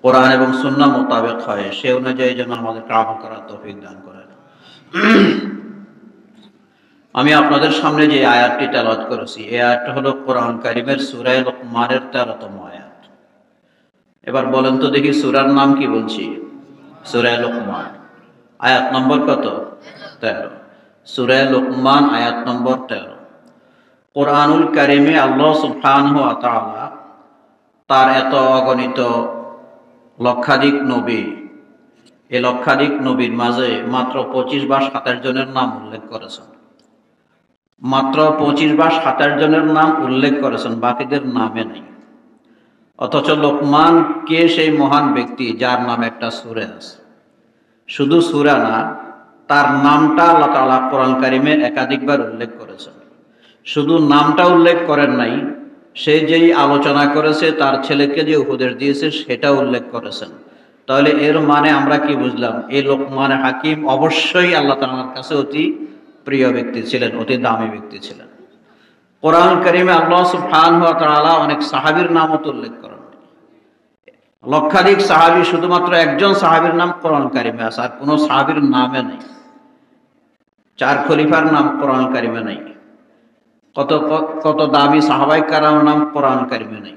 কোরআন এবং সুন্নাহ মোতাবেক হয়, সে অনুযায়ী যেন আমাদেরকে আমল করার তৌফিক দান করেন। আমি আপনাদের সামনে যে আয়াতটি তেলাওয়াত করেছি, এই আয়াতটা হলো কোরআন কারীমের সূরা লোকমানের 13তম আয়াত। এবার বলেন তো দেখি সূরার নাম কি বলছি? সূরা লোকমান। আয়াত নম্বর কত? 13। সূরা লোকমান আয়াত নম্বর 13। কোরআনুল কারীমে আল্লাহ সুবহানাহু ওয়া তাআলা তার এত অগণিত লক্ষাধিক নবী, এই লক্ষাধিক নবীর মাঝে মাত্র 25 বা 27 জনের নাম উল্লেখ করেছেন। মাত্র 25 বা 27 জনের নাম উল্লেখ করেছেন, বাকিদের নামে নেই। অথচ লোকমান কে সেই মহান ব্যক্তি যার নাম একটা সূরা আছে? শুধু সূরা না, তার নামটা আল্লাহ তাআলা কোরআন কারীমে একাধিকবার উল্লেখ করেছেন। শুধু নামটা উল্লেখ করেন নাই, সে যেই আলোচনা করেছে, তার ছেলেকে যে উপদেশ দিয়েছে সেটা উল্লেখ করেছেন। তাহলে এর মানে আমরা কি বুঝলাম? এই লোকমান হাকিম অবশ্যই আল্লাহ তাআলার কাছে অতি প্রিয় ব্যক্তি ছিলেন, অতি দামি ব্যক্তি ছিলেন। কোরআন কারীমে আল্লাহ সুবহানাহু ওয়া তাআলা অনেক সাহাবীর নামও উল্লেখ করেন। লক্ষাধিক সাহাবী, শুধুমাত্র একজন সাহাবীর নাম কোরআন কারীমে আছে, আর কোনো সাহাবীর নামে নেই। 4 খলিফার নাম কোরআন কারীমে নেই। কত কত দামি সাহাবায়ে কেরামের নাম কোরআন কারীমে নেই।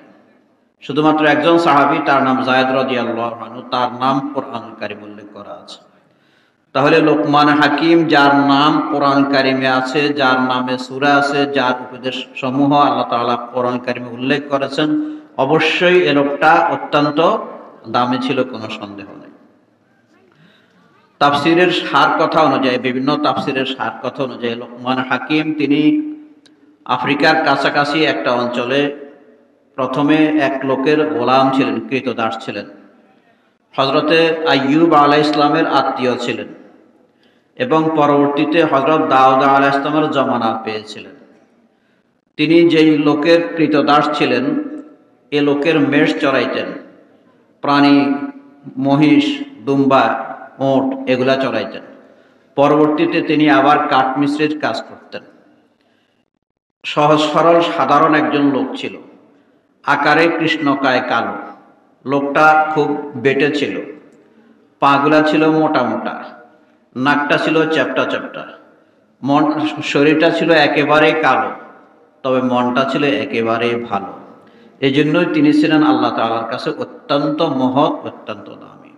শুধুমাত্র একজন সাহাবী, তার নাম যায়েদ রাদিয়াল্লাহু আনহু, তার নাম কোরআন কারীমে উল্লেখ করা আছে। তাহলে লোকমান হাকিম যার নাম কোরআন কারীমে আছে, যার নামে সূরা আছে, যার উপদেশ সমূহ আল্লাহ তাআলা কোরআন কারীমে উল্লেখ করেছেন, অবশ্যই এ লোকটা অত্যন্ত দামি ছিল, কোনো সন্দেহ নেই। তাফসীরের সার কথা অনুযায়ী, বিভিন্ন তাফসীরের সার কথা অনুযায়ী লোকমান হাকিম তিনি আফ্রিকার কাছাকাছি একটা অঞ্চলে প্রথমে এক লোকের গোলাম ছিলেন, কৃতদাস ছিলেন। হযরতে আইয়ুব আলাইহিস সালামের আত্মীয় ছিলেন এবং পরবর্তীতে হযরত দাউদ আলাইহিস সালামের জামানা পেয়েছিলেন। তিনি যেই লোকের কৃতদাস ছিলেন, এ লোকের মেষ চড়াইতেন, প্রাণী, মহিষ, দুম্বা, ওট এগুলা চড়াইতেন। পরবর্তীতে তিনি আবার কাঠমিস্ত্রির কাজ করতেন। সহজ সরল সাধারণ একজন লোক ছিল, আকারে কৃষ্ণকায় কালো। লোকটা খুব বেটে ছিল, পাগুলা ছিল মোটা মোটা, নাকটা ছিল চ্যাপ্টা চ্যাপ্টা, শরীরটা ছিল একেবারে কালো, তবে মনটা ছিল একেবারে ভালো। এই জন্যই তিনি ছিলেন আল্লাহ তাআলার কাছে অত্যন্ত মহৎ, অত্যন্ত দামি।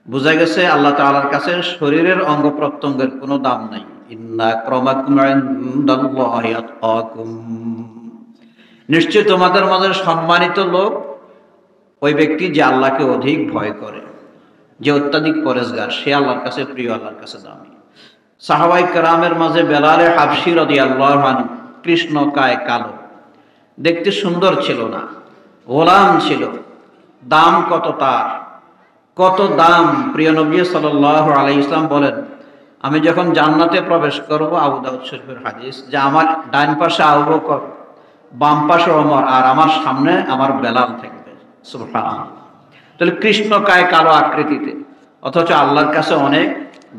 বোঝা গেছে আল্লাহ তাআলার কাছে শরীরের অঙ্গ প্রত্যঙ্গের কোনো দাম নাই। ইন্না আক্রামাকুম ইনদাল্লাহি আতকাকুম, নিশ্চয় তোমাদের মাঝে সম্মানিত লোক ওই ব্যক্তি যে আল্লাহকে অধিক ভয় করে, যে অত্যাধিক পরেজগার, সে আল্লাহর কাছে প্রিয়, আল্লাহর কাছে দামি। সাহাবায়ে কেরামের মাঝে বেলালে হাবশী রাদিয়াল্লাহু আনহু কৃষ্ণকায় কালো, দেখতে সুন্দর ছিল না, গোলাম ছিল। দাম কত তার, কত দাম! প্রিয় নবী সাল্লাল্লাহু আলাইহি ওয়াসাল্লাম বলেন, আমি যখন জান্নাতে প্রবেশ করব, আবু দাউদ শরীফের হাদিস, যে আমার ডান পাশে আবু বকর, বাম পাশে ওমর, আর আমার সামনে আমার বেলাল থাকবে। সুবহানাল্লাহ! তাহলে কৃষ্ণকায় কালো আকৃতিতে, অথচ আল্লাহর কাছে অনেক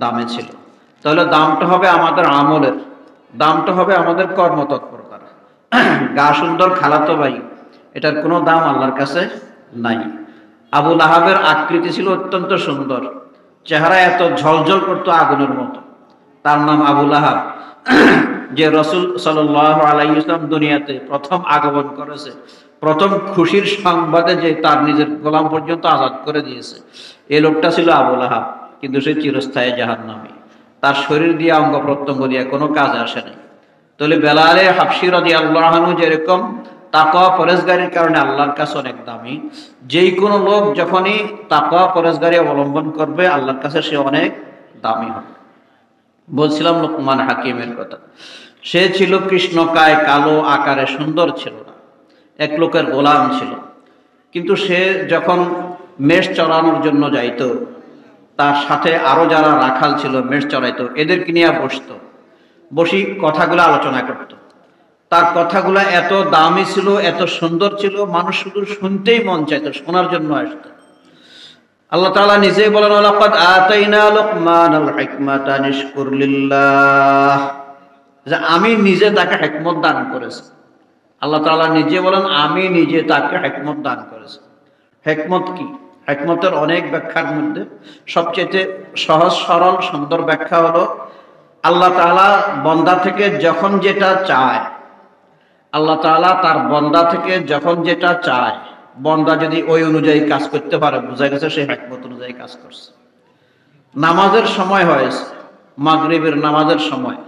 দামে ছিল। তাহলে দামটা হবে আমাদের আমলের, দামটা হবে আমাদের কর্মতৎপরতার। গা সুন্দর খালাতো ভাই, এটার কোনো দাম আল্লাহর কাছে নাই। আবু লাহাবের আকৃতি ছিল অত্যন্ত সুন্দর, চেহারা এত ঝলঝল করতো আগুনের মতো, তার নাম আবু লাহাব। যে রাসূল সাল্লাল্লাহু আলাইহি ওয়াসাল্লাম দুনিয়াতে প্রথম আগমন করেছে, প্রথম খুশির সংবাদে যে তার নিজের গোলাম পর্যন্ত আজাদ করে দিয়েছে, এই লোকটা ছিল আবু লাহাব। কিন্তু সে চিরস্থায়ী জাহান্নামী, তার শরীর দিয়ে, অঙ্গ প্রত্যঙ্গ দিয়ে কোনো কাজ আসে নাই। তাহলে বেলালে হাবশী রাদিয়াল্লাহু আনহু যেরকম তাকওয়া পরেজগারির কারণে আল্লাহর কাছে অনেক দামি, যেই কোনো লোক যখনই তাকওয়া পরেজগারি অবলম্বন করবে, আল্লাহর কাছে সে অনেক দামি হবে। বলছিলাম লোকমান হাকিমের কথা। সে ছিল কৃষ্ণকায় কালো, আকারে সুন্দর ছিল না, এক লোকের গোলাম ছিল। কিন্তু সে যখন মেষ চড়ানোর জন্য যাইতো, তার সাথে আরো যারা রাখাল ছিল মেষ চড়াইতো, এদেরকে নিয়ে বসি কথাগুলো আলোচনা করত। তার কথাগুলো এত দামি ছিল, এত সুন্দর ছিল, মানুষ শুধু শুনতেই মন চাইতো, শোনার জন্য আসতো। আল্লাহ তাআলা নিজেই বলেন, ওয়ালাকাদ আতাইনা লুকমানাল হিকমাতা নিশকুর লিল্লাহ, যে আমি নিজে তাকে হিকমত দান করেছি। আল্লাহ তাআলা নিজে বলেন, আমি নিজে তাকে হিকমত দান করেছি। হিকমত কি? হিকমতের অনেক ব্যাখ্যার মধ্যে সবচেয়ে সহজ সরল সুন্দর ব্যাখ্যা হলো, আল্লাহ তাআলা বন্দা থেকে যখন যেটা চায়, আল্লাহ তাআলা তার বন্দা থেকে যখন যেটা চায়, বন্দা যদি ওই অনুযায়ী কাজ করতে পারে, বোঝা গেছে সে হিকমত অনুযায়ী কাজ করছে। নামাজের সময় হয়েছে, মাগরিবের নামাজের সময়,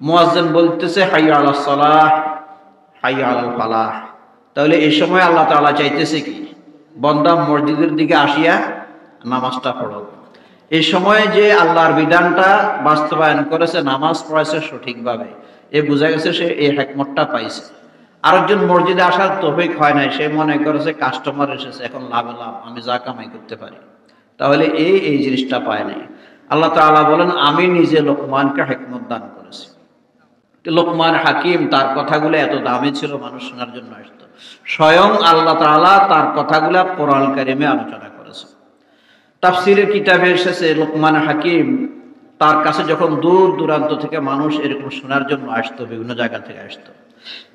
মুয়াজ্জিন বলতেছে হাইয়া আলাস সালাহ হাইয়া আলাল ফালাহ, তাহলে এই সময় আল্লাহ তাআলা চাইতেছে কি, বান্দা মসজিদের দিকে আসিয়া নামাজটা পড়ো। এই সময়ে যে আল্লাহর বিধানটা বাস্তবায়ন করেছে, নামাজ পড়েছে সঠিকভাবে, এ বোঝা গেছে সে এই হিকমতটা পাইছে। আরেকজন মসজিদে আসার তৌফিক হয় নাই, সে মনে করেছে কাস্টমার এসেছে, এখন লাভ আমি যা কামাই করতে পারি, তাহলে এই জিনিসটা পায় নাই। আল্লাহ তাআলা বলেন, আমি নিজে লোকমানকে হিকমত দান করেছি। লোকমান হাকিম, তার কথাগুলো এত দামি ছিল, মানুষ শোনার জন্য আসতো। স্বয়ং আল্লাহ তাআলা তার কথাগুলো কোরআন কারিমে আলোচনা করেছে। তাফসীরের কিতাবে এসেছে, লোকমান হাকিম তার কাছে যখন দূর দূরান্ত থেকে মানুষ এরকম শোনার জন্য আসতো, বিভিন্ন জায়গা থেকে আসতো।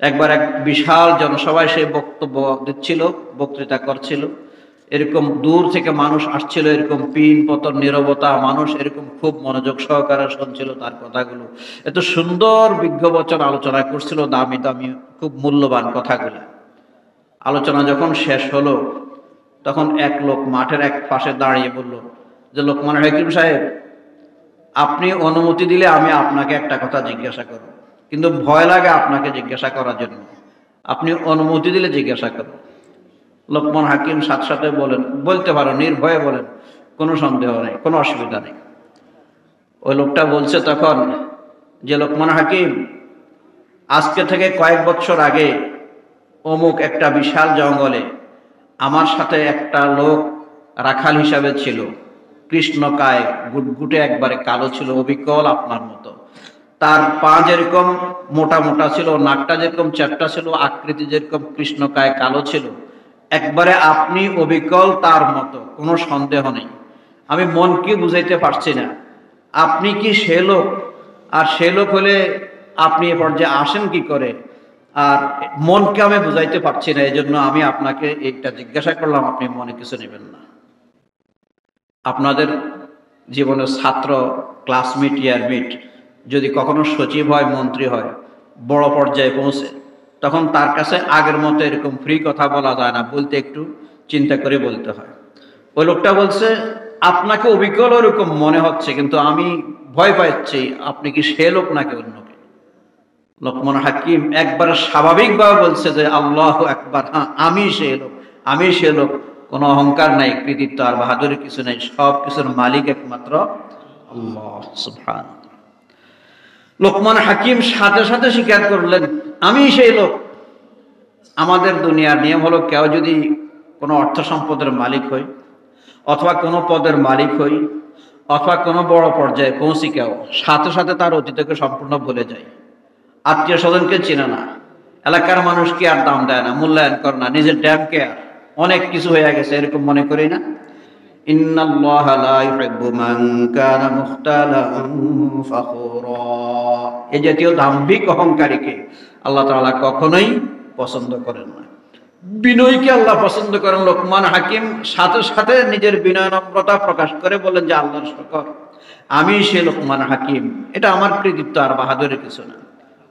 একবার এক বিশাল জনসভায় সে বক্তব্য দিচ্ছিল, বক্তৃতা করছিল, এরকম দূর থেকে মানুষ আসছিল, এরকম পিন পতন নীরবতা, মানুষ এরকম খুব মনোযোগ সহকারে শুনছিল তার কথাগুলো। এত সুন্দর বিজ্ঞবচন আলোচনা করছিল, দামি দামি খুব মূল্যবান কথাগুলো। আলোচনা যখন শেষ হলো, তখন এক লোক মাঠের এক পাশে দাঁড়িয়ে বলল যে, লোকমান হাকিম সাহেব, আপনি অনুমতি দিলে আমি আপনাকে একটা কথা জিজ্ঞাসা করব, কিন্তু ভয় লাগে আপনাকে জিজ্ঞাসা করার জন্য, আপনি অনুমতি দিলে জিজ্ঞাসা করব। লোকমান হাকিম সাথে সাথে বলেন, বলতে পারো, নির্ভয়ে বলেন, কোনো সন্দেহ নেই, কোনো অসুবিধা নেই। ওই লোকটা বলছে তখন যে, লোকমান হাকিম, আজকে থেকে কয়েক বছর আগে অমুক একটা বিশাল জঙ্গলে আমার সাথে একটা লোক রাখাল হিসাবে ছিল, কৃষ্ণকায়, গুটগুটে, একবারে কালো ছিল, অবিকল আপনার মতো। তার পা যেরকম মোটা মোটা ছিল, নাকটা যেরকম চ্যাপ্টা ছিল, আকৃতি যেরকম কৃষ্ণকায় কালো ছিল, একবারে আপনি অবিকল তার মতো, কোনো সন্দেহ নেই। আমি মনকে বুঝাইতে পারছি না আপনি কি সে লোক, আর সে লোক হলে আপনি এ পর্যায়ে আসেন কি করে, আর মনকে আমি বুঝাইতে পারছি না, এই জন্য আমি আপনাকে এইটা জিজ্ঞাসা করলাম, আপনি মনে কিছু নেবেন না। আপনাদের জীবনের ছাত্র, ক্লাসমেট, ইয়ারমেট যদি কখনো সচিব হয়, মন্ত্রী হয়, বড় পর্যায়ে পৌঁছে, তখন তার কাছে আগের মতো এরকম ফ্রি কথা বলা যায় না, বলতে একটু চিন্তা করে বলতে হয়। ওই লোকটা বলছে, আপনাকে অবিকল ওরকম মনে হচ্ছে, কিন্তু আমি ভয় পাচ্ছি, আপনি কি সে লোক নাকি অন্য কে? লোকমান হাকিম একবার স্বাভাবিকভাবে বলছে যে, আল্লাহু আকবার, হ্যাঁ আমি সে লোক, আমি সে লোক, কোনো অহংকার নাই, কৃতিত্ব আর বাহাদুরি কিছু নাই, সব কিছুর মালিক একমাত্র আল্লাহ সুবহানাহু। লোকমান হাকিম সাথে সাথে স্বীকার করলেন, আমি সেই লোক। আমাদের দুনিয়ার নিয়ম হলো, কেউ যদি কোনো অর্থ সম্পদের মালিক হই, অথবা কোনো পদের মালিক হই, অথবা কোনো বড় পর্যায়ে পৌঁছি, কেউ সাথে সাথে তার অতীতকে সম্পূর্ণ ভুলে যায়, আত্মীয় স্বজনকে চেনে না, এলাকার মানুষকে আর দাম দেয় না, মূল্যায়ন করে না, নিজের ড্যামকে আর অনেক কিছু হয়ে গেছে এরকম মনে করি না। ইন্নাল্লাহা লা ইউহিব্বু মান কানা মুখতালান ফাখুরা, এই জাতীয় দাম্ভিক অহংকারীকে আল্লাহ তাআলা কখনোই পছন্দ করেন না। বিনয়ীকে আল্লাহ পছন্দ করেন। লোকমান হাকিম সাথে সাথে নিজের বিনয় নম্রতা প্রকাশ করে বলেন যে, আল্লাহর শুকর, আমি সে লোকমান হাকিম, এটা আমার কৃতিত্ব আর বাহাদুরের কিছু না।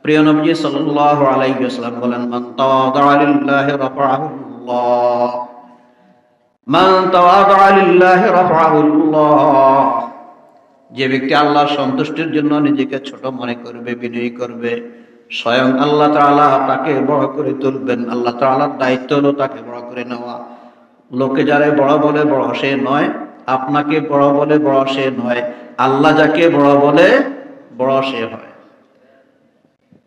প্রিয় নবী সাল্লাল্লাহু আলাইহি ওয়াসাল্লাম বলেন, মান তাওয়াদা লিল্লাহি রাফাআহুল্লাহ, মান তাওয়াদা লিল্লাহি রাফাআহুল্লাহ, যে ব্যক্তি আল্লাহর সন্তুষ্টির জন্য নিজেকে ছোট মনে করবে, বিনয়ী করবে, স্বয়ং আল্লাহ তাআলা তাকে বড় করে তুলবেন। আল্লাহ তাআলার দায়িত্ব হলো তাকে বড় করে নেওয়া। লোকে যারে বড় বলে বড় সে নয়, আপনাকে বড় বলে বড় সে নয়, আল্লাহ যাকে বড় বলে বড় সে হয়।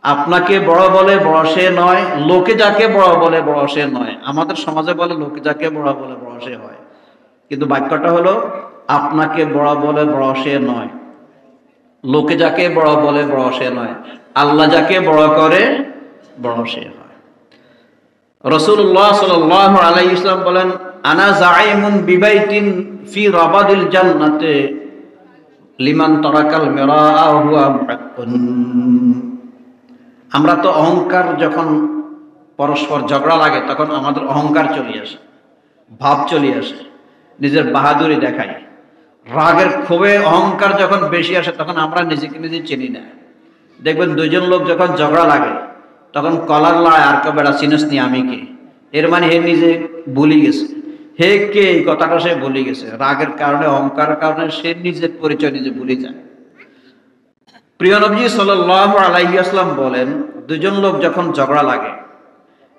আপনাকে বড় বলে বড় সে নয়, লোকে যাকে বড় বলে বড় সে নয়। আমাদের সমাজে বলে লোকে যাকে বড় বলে বড় সে হয়, কিন্তু বাক্যটা হলো আপনাকে বড় বলে বড় সে নয়, লোকে যাকে বড় বলে বড় সে নয়, আল্লাহ যাকে বড় করে বড় সে হয়। রাসূলুল্লাহ সাল্লাল্লাহু আলাইহি ওয়াসাল্লাম বলেন, আনা যাইমুন বিবাইতিন ফি রাবাদিল জান্নাতে লিমান তারাকাল মিরাআ হুয়া মুহাক্কুন। আমরা তো অহংকার, যখন পরস্পর ঝগড়া লাগে তখন আমাদের অহংকার চলে আসে, ভাব চলে আসে। নিজের বাহাদুরি দেখাই। রাগের ক্ষোভে অহংকার যখন বেশি আসে তখন আমরা নিজেকে নিজে চিনি না। দেখবেন দুইজন লোক যখন ঝগড়া লাগে তখন কলার লড়াই আর কেউ বেড়া চিনিস নি আমি কে, এর মানে হে নিজে ভুলে গেছে, হে কে এই কথাটা সে ভুলে গেছে। রাগের কারণে অহংকারের কারণে সে নিজের পরিচয় নিজে ভুলে যায়। প্রিয় নবী সাল্লাল্লাহু আলাইহি ওয়াসাল্লাম বলেন, দুজন লোক যখন ঝগড়া লাগে,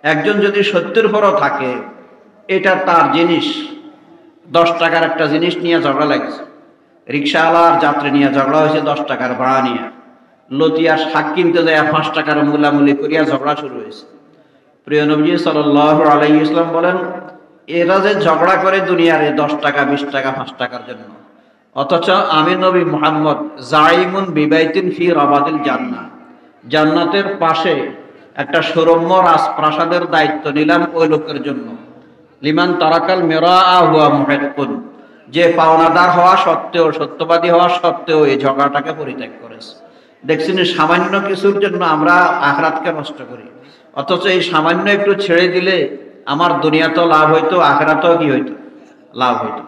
একজন যদি সত্যের উপরও থাকে, এটা তার জিনিস, 10 টাকার একটা জিনিস নিয়ে ঝগড়া লাগছে, রিক্সাওয়ালা আর যাত্রী নিয়ে ঝগড়া হয়েছে 10 টাকার ভাড়া নিয়ে, লতিয়া শাক কিনতে যায় 5 টাকার মূলামূলি করিয়া ঝগড়া শুরু হয়েছে। প্রিয় নবী সাল্লাল্লাহু আলাইহি ওয়াসাল্লাম বলেন, এরা যে ঝগড়া করে দুনিয়ারে 10 টাকা 20 টাকা 5 টাকার জন্য, অথচ আমি নবী মুহাম্মদ জাইমুন বিবাইতিন ফি রাবাদিল জান্নাহ, জান্নাতের পাশে একটা সুরম্য রাজপ্রাসাদের দায়িত্ব নিলাম ওই লোকের জন্য। লিমান তারাকাল মিরাআ হুয়া মুহিক্কুন, যে পাওনাদার হওয়া সত্ত্বেও, সত্যবাদী হওয়া সত্ত্বেও এই ঝগড়াটাকে পরিত্যাগ করেছে। দেখছেন, সামান্য কিছুর জন্য আমরা আখিরাতকে নষ্ট করি, অথচ এই সামান্য একটু ছেড়ে দিলে আমার দুনিয়াতেও লাভ হইতো, আখিরাতেও কি হইতো, লাভ হইতো।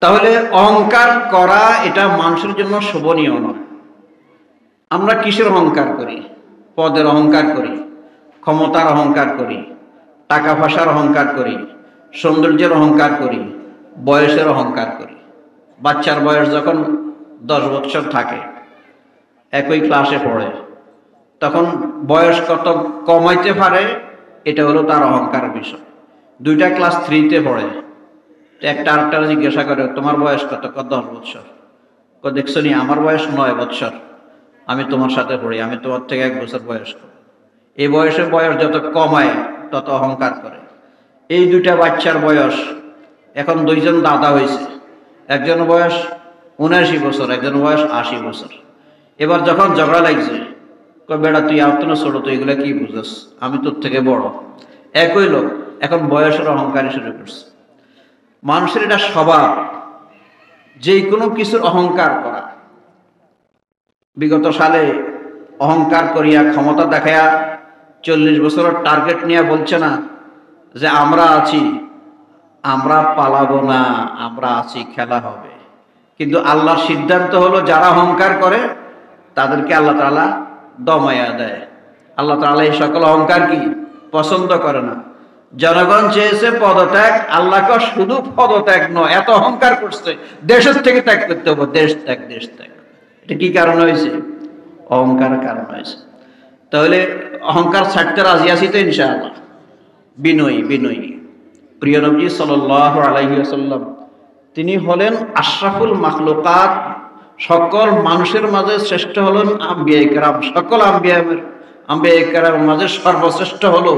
তাহলে অহংকার করা এটা মানুষের জন্য শোভনীয় নয়। আমরা কিসের অহংকার করি? পদের অহংকার করি, ক্ষমতার অহংকার করি, টাকা পয়সার অহংকার করি, সৌন্দর্যের অহংকার করি, বয়সের অহংকার করি। বাচ্চার বয়স যখন 10 বছর থাকে, একই ক্লাসে পড়ে, তখন বয়স কত কমাইতে পারে এটা হলো তার অহংকার বিষয়। 2টা ক্লাস 3-তে পড়ে, একটা আরেকটা জিজ্ঞাসা করে তোমার বয়স কত? 10 বছর। দেখছো নি আমার বয়স 9 বছর, আমি তোমার সাথে পড়ি, আমি তোমার থেকে 1 বছর বয়স্ক। এই বয়সে বয়স যত কমায় তত অহংকার করে। এই 2টা বাচ্চার বয়স, এখন 2জন দাদা হয়েছে, একজন বয়স 79 বছর, একজন বয়স 80 বছর। এবার যখন ঝগড়া লাগছে, বেড়া তুই আর তো ছোট, তুই এগুলা কি বুঝস, আমি তোর থেকে বড়। একই লোক এখন বয়সের অহংকারী শুরু করছে। মানুষের এটা স্বভাব, যে কোনো কিছুর অহংকার করা। বিগত সালে অহংকার করিয়া, ক্ষমতা দেখায়া 40 বছরের টার্গেট নিয়ে বলছে না যে আমরা আছি, আমরা পালাবো না, আমরা আছি, খেলা হবে। কিন্তু আল্লাহর সিদ্ধান্ত হলো যারা অহংকার করে তাদেরকে আল্লাহ তাআলা দমায়া দেয়। আল্লাহ তাআলা এই সকল অহংকার কি পছন্দ করে না। জনগণ চেয়েছে পদত্যাগ, আল্লাহকে শুধু পদত্যাগ নয়, এত অহংকার করছে দেশের থেকে ত্যাগ করতে হবে, দেশ ত্যাগ, দেশ ত্যাগ। এটা কি কারণ হয়েছে? অহংকার কারণ হয়েছে। তাহলে অহংকার ছাড়তে রাজি আছি তো ইনশাআল্লাহ। বিনয়ী, বিনয়ী। প্রিয় নবী সাল্লাল্লাহু আলাইহি ওয়াসাল্লাম তিনি হলেন আশরাফুল মাখলুকাত, সকল মানুষের মাঝে শ্রেষ্ঠ হলেন আম্বিয়ায়ে কেরাম। সকল আম্বিয়ায়ে কেরামের মাঝে সর্বশ্রেষ্ঠ হলো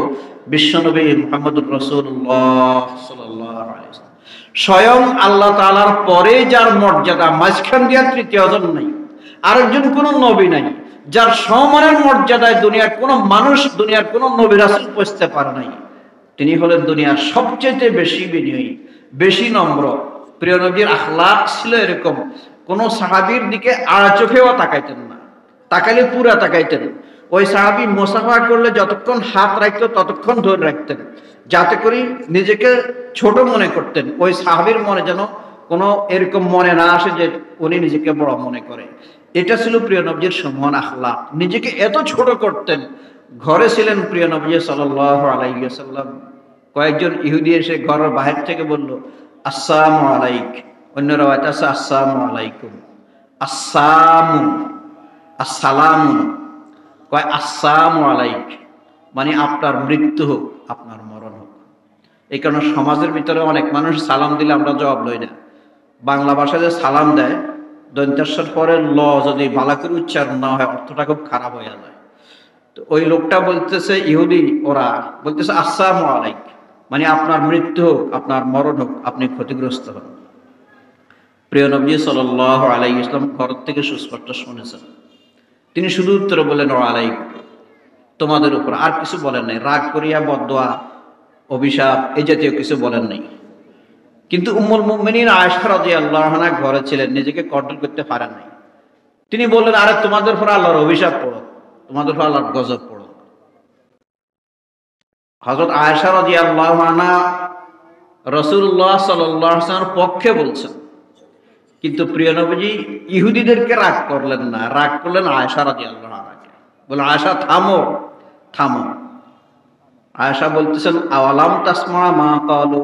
বিশ্বনবী মুহাম্মদুর রাসূলুল্লাহ সাল্লাল্লাহু আলাইহি ওয়াসাল্লাম। স্বয়ং আল্লাহ তাআলার পরে যার মর্যাদা, মাঝখান দিয়া তৃতীয় জন নাই, আরেকজন কোন নবী নাই, যার সমানের মর্যাদায় দুনিয়ার কোন মানুষ, দুনিয়ার কোন নবী রাসূল পৌঁছতে পারে নাই। তিনি হলেন দুনিয়ার সবচেয়ে বেশি বিনয়ী, বেশি নম্র। প্রিয় নবীর আখলাক ছিল এরকম, কোন সাহাবীর দিকে আড়া চোখেও তাকাইতেন না, তাকাইলে পুরা তাকাইতেন। ওই সাহাবী মুসাফা করলে যতক্ষণ হাত রাখতো ততক্ষণ ধরে রাখতেন, যাতে করে নিজেকে ছোট মনে করতেন। ওই সাহাবীর মনে যেন কোনো এরকম মনে না আসে যে উনি নিজেকে বড় মনে করে। এটা ছিল প্রিয় নবীর সম্মান আখলাক। নিজেকে এত ছোট করতেন। ঘরে ছিলেন প্রিয় নবী সাল্লাল্লাহু আলাইহি ওয়াসাল্লাম, কয়েকজন ইহুদি এসে ঘরের বাহির থেকে বলল আসসালামু আলাইক, অন্য রাওয়ায়াত আছে আসসালামু আলাইকুম। আসসালামু, আসসালামু কয় আসসালামু আলাইক, মানে আপনার মৃত্যু হোক, আপনার মরণ হোক। এই কারণে সমাজের ভিতরে অনেক মানুষ সালাম দিলে আমরা জবাব লই না। বাংলা ভাষায় যে সালাম দেয়, দন্তাস্বর পরে ল যদি ভালো করে উচ্চারণ না হয় অর্থটা খুব খারাপ হয়ে যায়। তো ওই লোকটা বলতেছে, ইহুদি ওরা বলতেছে আসসালামু আলাইক, মানে আপনার মৃত্যু হোক, আপনার মরণ হোক, আপনি ক্ষতিগ্রস্ত হন। প্রিয় নবী সাল্লাল্লাহু আলাইহি ওয়াসাল্লাম ঘর থেকে সুস্পষ্ট শুনেছেন। তিনি শুধু উত্তরে বললেন ওয়া আলাইকুম, তোমাদের উপর, আর কিছু বলেন নাই। রাগ করিয়া বদদোয়া, অভিশাপ এই জাতীয় কিছু বলেন নাই। কিন্তু উম্মুল মুমিনিন আয়েশা রাদিয়াল্লাহু আনহা ঘরে ছিলেন, নিজেকে কন্ট্রোল করতে পারেন নাই। তিনি বললেন, আরে তোমাদের উপর আল্লাহর অভিশাপ পড়ো, তোমাদের উপর আল্লাহর গজব পড়ো। হযরত আয়েশা রাদিয়াল্লাহু আনহা রাসূলুল্লাহ সাল্লাল্লাহু আলাইহি ওয়াসাল্লামের পক্ষে বলছেন। কিন্তু প্রিয় নবীজি ইহুদিদেরকে রাগ করলেন না, রাগ করলেন আয়েশা রাদিয়াল্লাহু আনহাকে। বলে, আয়েশা থামো, থামো। আয়েশা বলতেছেন, আওয়ালাম তাসমা মা ক্বালু,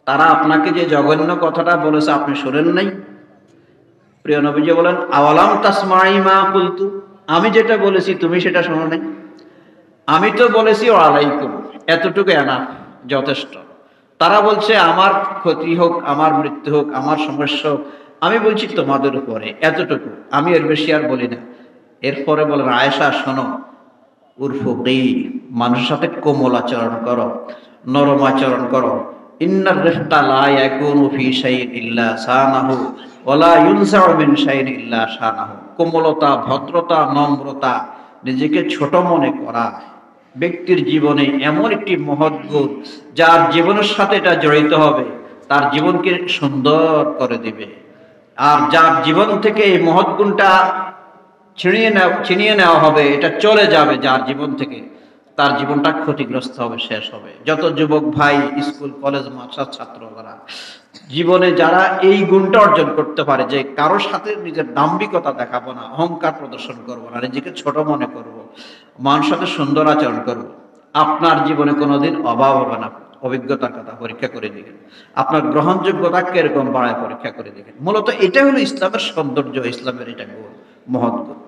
তারা আপনাকে যে জঘন্য কথাটা বলেছে আপনি শুনেন নাই? প্রিয় নবীজি বলেন, আওয়ালাম তাসমাই মা কুলতু, আমি যেটা বলেছি তুমি সেটা শোনো নাই? আমি তো বলেছি ওয়ালাইকুম, এতটুকু এনাফ, যথেষ্ট। তারা বলছে আমার ক্ষতি হোক, আমার মৃত্যু হোক, আমার সমস্যা হোক, আমি বলছি তোমাদের উপরে, এতটুকু, আমি এর বেশি আর বলি না। এরপরে বলেন, আয়েশা শোনো, উরফুকি, মানুষের সাথে কোমল আচরণ করো, নরম আচরণ করো। ইন্নার রিফকা লা ইয়াকুনু ফি শাইইন ইল্লা সানাহু ওয়া লা ইউনসাউ মিন শাইইন ইল্লা শানাহু। কোমলতা, ভদ্রতা, নম্রতা, নিজেকে ছোট মনে করা ব্যক্তির জীবনে এমন একটি মহৎ গুণ, যার জীবনের সাথে এটা জড়িত হবে তার জীবনকে সুন্দর করে দিবে। আর যার জীবন থেকে এই মহৎ গুণটা ছিনিয়ে নেওয়া হবে, এটা চলে যাবে যার জীবন থেকে, তার জীবনটা ক্ষতিগ্রস্ত হবে, শেষ হবে। যত যুবক ভাই, স্কুল কলেজ মাদ্রাসার ছাত্র, যারা জীবনে যারা এই গুণটা অর্জন করতে পারে যে কারোর সাথে নিজের দাম্ভিকতা দেখাবো না, অহংকার প্রদর্শন করবো না, নিজেকে ছোট মনে করব, মানুষের সাথে সুন্দর আচরণ করব, আপনার জীবনে কোনোদিন অভাব হবে না। অভিজ্ঞতার কথা পরীক্ষা করে দেখেন, আপনার গ্রহণযোগ্যতা কিরকম বাড়ায় পরীক্ষা করে দেখেন। মূলত এটা হলো ইসলামের সৌন্দর্য, ইসলামের এটা গুণ, মহৎ গুণ।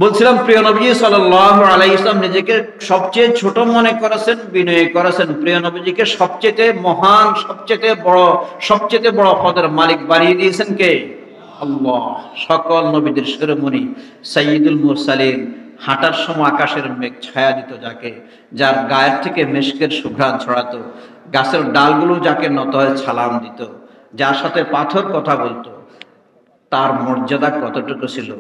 বলছিলাম, প্রিয় নবী সাল্লাল্লাহু আলাইহি ওয়াসাল্লাম নিজেকে সবচেয়ে ছোট মনে করেছেন, বিনয় করেছেন। প্রিয় নবীজিকে সবচেয়ে মহান, সবচেয়ে বড় পদের মালিক বানিয়ে দিয়েছেন কে? আল্লাহ। সকল নবীদের শিরোমণি, সাইয়্যিদুল মুরসালিন, হাঁটার সময় আকাশের মেঘ ছায়া দিত যাকে, যার গায়ের থেকে মেশকের সুঘ্রাণ ছড়াতো, গাছের ডালগুলো যাকে নত হয়ে সালাম দিত, যার সাথে পাথর কথা বলতো, তার মর্যাদা কতটুকু ছিল,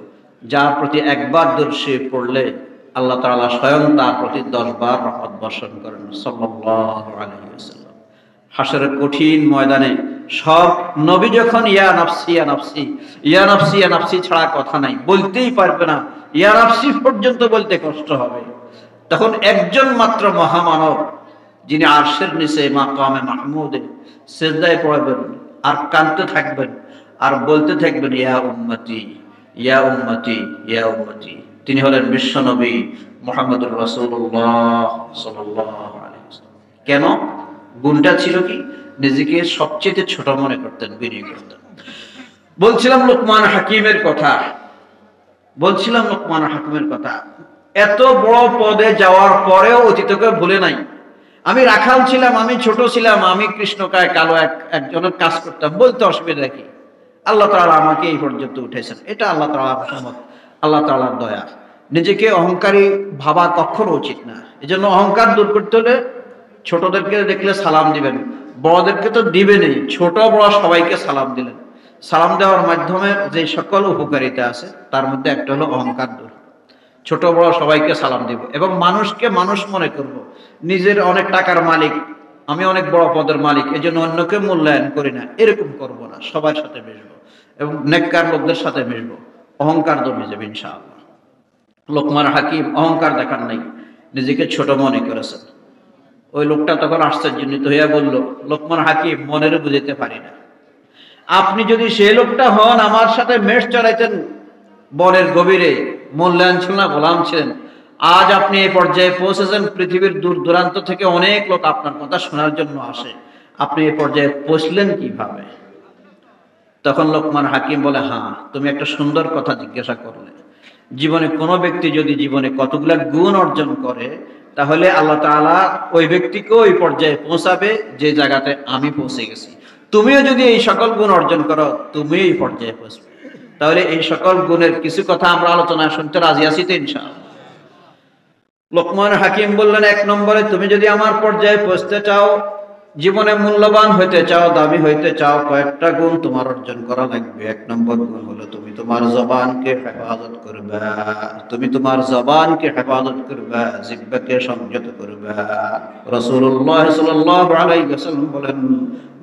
যার প্রতি একবার দর্শে পড়লে আল্লাহ তাআলা স্বয়ং তার প্রতি 10 বার রহমত বর্ষণ করেন, সাল্লাল্লাহু আলাইহি ওয়াসাল্লাম। হাসরের কঠিন ময়দানে সব নবী যখন ইয়া নাফসি ইয়া নাফসি ইয়া নাফসি ইয়া নাফসি ছাড়া কথা নাই, বলতেই পারবে না, ইয়া নাফসি পর্যন্ত বলতে কষ্ট হবে, তখন একজন মাত্র মহামানব, যিনি আরশের নিচে মাকামে মাহমুদে সিজদায় পড়বেন আর কাঁদতে থাকবেন আর বলতে থাকবেন, ইয়া উম্মতি ইয়া উম্মতি ইয়া উম্মতি, তিনি হলেন বিশ্বনবী মুহাম্মদুর রাসূলুল্লাহ সাল্লাল্লাহু আলাইহি ওয়াসাল্লাম। কেন? গুণটা ছিল কি? নিজেকে সবচেয়ে ছোট মনে করতেন, বিনয় করতেন। বলছিলাম লোকমান হাকিমের কথা, এত বড় পদে যাওয়ার পরেও অতীতকে ভুলে নাই। আমি রাখাল ছিলাম, আমি ছোট ছিলাম, আমি কৃষ্ণকায় কালো একজনের কাজ করতাম, বলতে অসুবিধা কি? আল্লাহ তাআলা আমাকে এই পর্যন্ত উঠেছেন, এটা আল্লাহ তাআলার রহমত, আল্লাহ তাআলার দয়া। নিজেকে অহংকারী ভাবা কখনো উচিত না। এজন্য অহংকার দূর করতে হলে ছোটদেরকে দেখলে সালাম দিবেন, বড়দেরকে তো দিবেনই, ছোট বড় সবাইকে সালাম দিলেন। সালাম দেওয়ার মাধ্যমে যে সকল উপকারিতা আছে তার মধ্যে একটা হলো অহংকার দূর। ছোট বড় সবাইকে সালাম দিব এবং মানুষকে মানুষ মনে করব। নিজের অনেক টাকার মালিক, আমি অনেক বড় পদের মালিক, এই জন্য অন্যকে মূল্যায়ন করি না, এরকম করব না। সবার সাথে মিশবো এবং নেককার লোকদের সাথে মিশবো, অহংকার দমে যাবে ইনশাআল্লাহ। লোকমান হাকিম অহংকার দেখার নাই, নিজেকে ছোট মনে করেছেন। ওই লোকটা তখন আশ্চর্যান্বিত হইয়া বলল, লোকমান হাকিম, মনের বুঝাইতে পারি না, আপনি যদি সেই লোকটা হন আমার সাথে মেষ চড়াইতেন বনের গভীরে, মূল্যায়ন ছিল না, গোলাম ছিলেন। আজ আপনি এই পর্যায়ে পৌঁছেছেন, পৃথিবীর দূর দূরান্ত থেকে অনেক লোক আপনার কথা শোনার জন্য আসে, আপনি এই পর্যায়ে পৌঁছলেন কিভাবে? তখন লোকমান হাকিম বলে, হ্যাঁ, তুমি একটা সুন্দর কথা জিজ্ঞাসা করলে। জীবনে কোনো ব্যক্তি যদি জীবনে কতগুলা গুণ অর্জন করে, তাহলে আল্লাহ তাআলা ওই ব্যক্তিকে ওই পর্যায়ে পৌঁছাবে যে জায়গাতে আমি পৌঁছে গেছি। তুমিও যদি এই সকল গুণ অর্জন করো, তুমি এই পর্যায়ে পৌঁছবে। তাহলে এই সকল গুণের কিছু কথা আমরা আলোচনা শুনতে রাজি আছি তো ইনশাআল্লাহ। লোকমান হাকিম বললেন, 1 নম্বরে, তুমি যদি আমার পর্যায়ে পৌঁছতে চাও, জীবনে মূল্যবান হইতে চাও, দামি হইতে চাও, কয়েকটা গুণ তোমার অর্জন করা লাগবে। 1 নম্বর গুণ হলো তুমি তোমার জবানকে হেফাজত করবে, তুমি তোমার জবানকে হেফাজত করবে, জিহ্বাকে সংযত করবে। রাসূলুল্লাহ সাল্লাল্লাহু আলাইহি ওয়াসাল্লাম বলেন,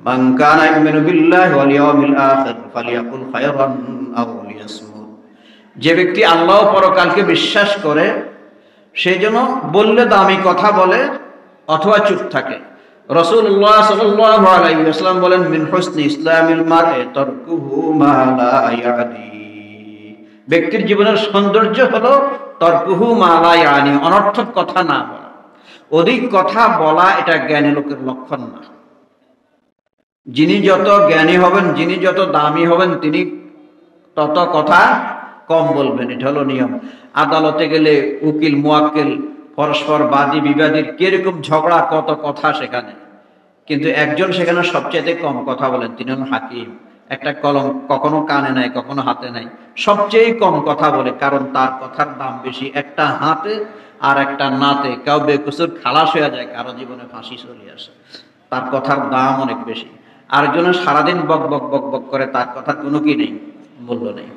মান কানা ইউমিনু বিল্লাহি ওয়াল ইয়াউমিল আখির ফালিয়াকুল খায়রান আও লিয়াসমুত। যে ব্যক্তি আল্লাহ ও পরকালকে বিশ্বাস করে, সেই জন্য বললে দামি কথা বলে অথবা চুপ থাকে। রাসূলুল্লাহ সাল্লাল্লাহু আলাইহি ওয়াসাল্লাম বলেন, মিন হুসনি ইসলামিল মার'i তারকুহু মা লা ইয়ানি। ব্যক্তির জীবনের সৌন্দর্য হলো তারকুহু মা লা ইয়ানি, অনর্থক কথা না বলা। অধিক কথা বলা এটা জ্ঞানী লোকের লক্ষণ না। যিনি যত জ্ঞানী হবেন, যিনি যত দামি হবেন, তিনি তত কথা কম বলবেন, এটা হলো নিয়ম। আদালতে গেলে উকিল মুয়াক্কিল পরস্পর বাদী বিবাদীর কিরকম ঝগড়া, কত কথা সেখানে, কিন্তু একজন সেখানে সবচেয়ে কম কথা বলেন, তিনি হলেন হাকিম। একটা কলম কখনো কানে নাই, কখনো হাতে নাই, সবচেয়ে কম কথা বলে, কারণ তার কথার দাম বেশি। একটা হাতে আর একটা নাতে কেউ বেকসুর খালাস হয়ে যায়, কারো জীবনে ফাঁসি চলে আসে, তার কথার দাম অনেক বেশি। আরেকজনের সারাদিন বক বক বক বক করে, তার কথার কোনো কি নেই, মূল্য নেই।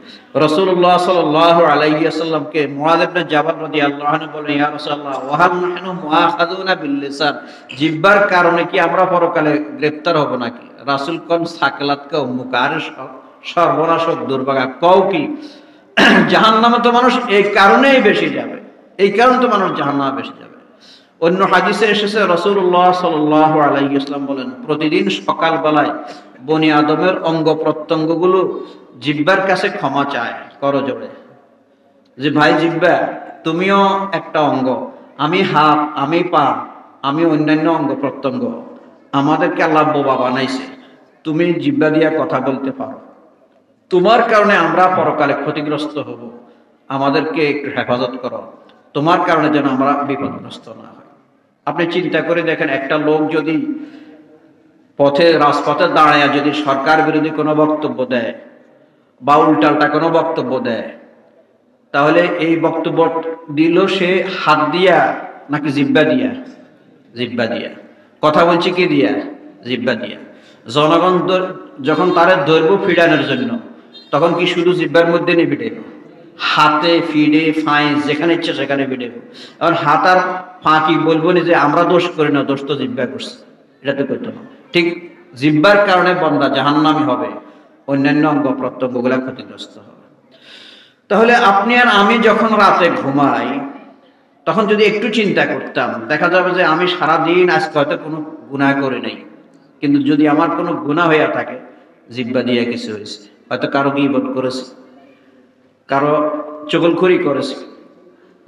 রাসূলুল্লাহ সাল্লাল্লাহু আলাইহি ওয়াসাল্লামকে মুআয ইবনে জাবাল রাদিয়াল্লাহু আনহু বলেন, ইয়া রাসূলুল্লাহ ওয়া হাল নাহনু মুআখাযুনা বিল লিসান, জিহ্বার কারণে কি আমরা পরকালে গ্রেফতার হব নাকি? রাসূল কোন সাকলাত কা মুকার সর্বনাশ হোক, দুর্ভাগা কও কি জাহান্নামে তো মানুষ এই কারণেই বেশি যাবে, এই কারণে তো মানুষ জাহান্নামে বেশি যাবে। অন্য হাদিসে এসেছে রাসূলুল্লাহ সাল্লাল্লাহু আলাইহি ওয়াসাল্লাম বলেন, প্রতিদিন সকাল বেলায় বনি আদমের অঙ্গ প্রত্যঙ্গগুলো জিহ্বার কাছে ক্ষমা চায় করজোড়ে, যে ভাই জিহ্বা, তুমিও একটা অঙ্গ, আমি হাত, আমি পা, আমি অন্যান্য অঙ্গ প্রত্যঙ্গ, আমাদেরকে আল্লাহ বোবা বানাইছে, তুমি জিহ্বা দিয়া কথা বলতে পারো, তোমার কারণে আমরা পরকালে ক্ষতিগ্রস্ত হব, আমাদেরকে একটু হেফাজত করো, তোমার কারণে যেন আমরা বিপদগ্রস্ত না হয়। আপনি চিন্তা করে দেখেন, একটা লোক যদি পথে রাজপথে দাঁড়ায় যদি সরকার বিরোধী কোনো বক্তব্য দেয় বা উল্টালটা কোনো বক্তব্য দেয়, তাহলে এই বক্তব্য দিল সে হাত দিয়া নাকি জিহ্বা দিয়া? জিহ্বা দিয়া। কথা বলছি কি দিয়া? জিহ্বা দিয়া। জনগণ যখন তারে ধরব ফিডানোর জন্য, তখন কি শুধু জিহ্বার মধ্যে নিয়ে ফিডাইব? হাতে ফিডে ফাঁই যেখানে ইচ্ছে সেখানে ফিডাইব। এখন হাত আর ফা কি বলবো না যে আমরা দোষ করি না, দোষ তো জিহ্বা করছে, এটা তো করতো না। ঠিক জিহ্বার কারণে বান্দা জাহান্নামী হবে, অন্যান্য অঙ্গ প্রত্যঙ্গ গুলা ক্ষতিগ্রস্ত হবে। তাহলে আপনি আর আমি যখন রাতে ঘুমাই, তখন যদি একটু চিন্তা করতাম, দেখা যাবে যে আমি সারাদিন আজকে হয়তো কোনো গুনাহ করে নাই, কিন্তু যদি আমার কোনো গুনাহ হইয়া থাকে, জিহ্বা দিয়ে কিছু হয়েছে, হয়তো কারো গীবত করেছে, কারো চগলখড়ি করেছে,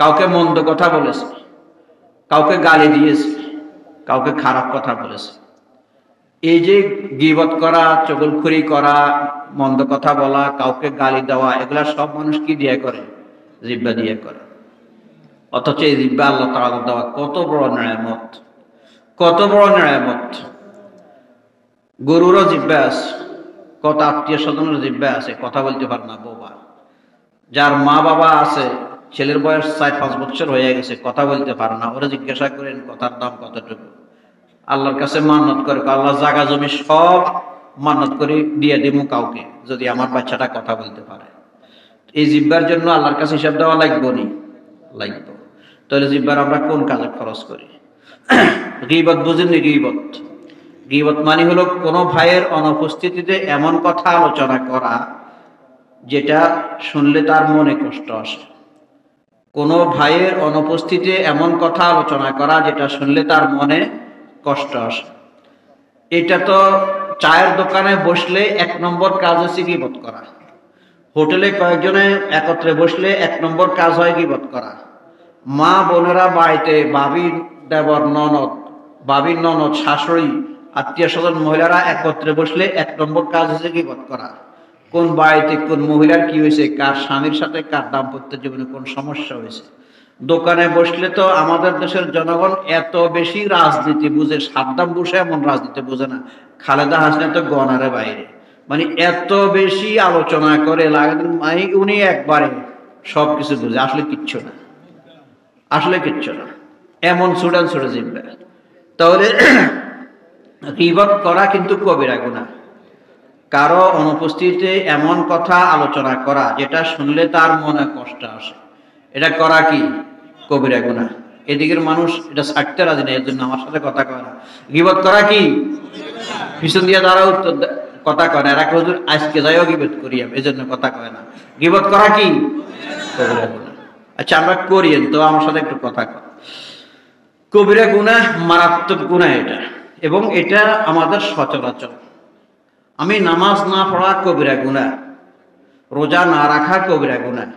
কাউকে মন্দ কথা বলেছে, কাউকে গালি দিয়েছে, কাউকে খারাপ কথা বলেছে। এই যে গীবত করা, চগলখড়ি করা, মন্দ কথা বলা, কাউকে গালি দেওয়া, এগুলা সব মানুষ কি দিয়ে করে? জিহ্বা দিয়ে করে। অথচ এই জিহ্বা আল্লাহ তাআলা দেওয়া কত বড় নেয়ামত, কত বড় নেয়ামত। গরুরও জিহ্বা আছে, কত আত্মীয় স্বজনের জিহ্বা আছে, কথা বলতে পারে না, বোবা। যার মা বাবা আছে, ছেলের বয়স 4-5 বছর হয়ে গেছে, কথা বলতে পারে না, ওরা জিজ্ঞাসা করেন কথার দাম কতটুকু। আল্লাহর কাছে মান্নত করে, আল্লাহ জায়গা জমি সব মান্নত করে দিয়ে দিব কাউকে, যদি আমার বাচ্চাটা কথা বলতে পারে। এই জিহ্বার জন্য আল্লাহর কাছে হিসাব দেওয়া লাগবে নি? লাগবে। তাহলে জিহ্বার আমরা কোন কাজে খরচ করি? গীবত বুঝেননি? গীবত, গীবত মানে হলো কোনো ভাইয়ের অনুপস্থিতিতে এমন কথা আলোচনা করা যেটা শুনলে তার মনে কষ্ট আসে। কোনো ভাইয়ের অনুপস্থিতিতে এমন কথা আলোচনা করা যেটা শুনলে তার মনে কষ্ট আসে। এটা তো চায়ের দোকানে বসলে 1 নম্বর কাজ হচ্ছে গীবত করা। হোটেলে কয়েকজনে একত্রে বসলে 1 নম্বর কাজ হয় গীবত করা। মা বোনেরা বাড়িতে, ভাবি দেবর ননদ, ভাবির ননদ, শাশুড়ি, আত্মীয় স্বজন মহিলারা একত্রে বসলে 1 নম্বর কাজ হচ্ছে গীবত করা। কোন বাড়িতে কোন মহিলার কি হয়েছে, কার স্বামীর সাথে কার দাম্পত্য জীবনে কোন সমস্যা হয়েছে। দোকানে বসলে তো আমাদের দেশের জনগণ এত বেশি রাজনীতি বুঝে, সাদ্দাম বসে এমন রাজনীতি বুঝে না, খালেদা হাসিনা তো গণারে বাইরে, মানে এত বেশি আলোচনা করে লাগে উনি একবারে সবকিছু বুঝে, আসলে কিচ্ছু না, আসলে কিচ্ছু না, এমন ছুটান ছুটে জিম্বা। তাহলে গীবত করা কিন্তু কবিরা গুনাহ। কারো অনুপস্থিতিতে এমন কথা আলোচনা করা যেটা শুনলে তার মনে কষ্ট আসে, এটা করা কি? কবিরা গুনাহ। এদিকের মানুষ এটা ছাড়তে রাজি নেই, এর জন্য আমার সাথে কথা কয় না। গীবত করা কি? পিছন দিয়ে তারা উত্তর কথা কয় না, এরা হুজুর আজকে যাইও গীবত করি, এই জন্য কথা কয় না। গীবত করা কি? কবিরা গুনাহ। আচ্ছা আমরা করি, তো আমার সাথে একটু কথা কয়। কবিরা গুনাহ, মারাত্মক গুনাহ এটা। এবং এটা আমাদের সচরাচর। আমি নামাজ না পড়া কবিরা গুনাহ, রোজা না রাখা কবিরা গুনাহ,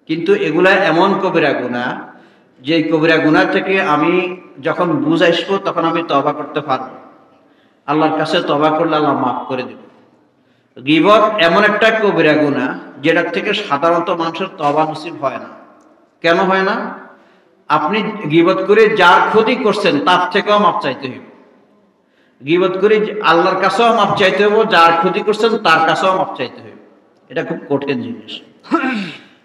কিন্তু এগুলা এমন কবিরা গুনাহ যে কবিরা গুনাহ থেকে আমি যখন বুঝ আসবো তখন আমি তওবা করতে পারবো, আল্লাহর কাছে তওবা করলে আল্লাহ মাফ করে দেব। গীবত এমন একটা কবিরা গুনাহ যেটার থেকে সাধারণত মানুষের তওবা নসিব হয় না। কেন হয় না? আপনি গীবত করে যার ক্ষতি করছেন তার থেকেও মাপ চাইতে হইব। গীবত করে আল্লাহর কাছেও মাপ চাইতে হইব, যার ক্ষতি করছেন তার কাছেও মাপ চাইতে হইব। এটা খুব কঠিন জিনিস।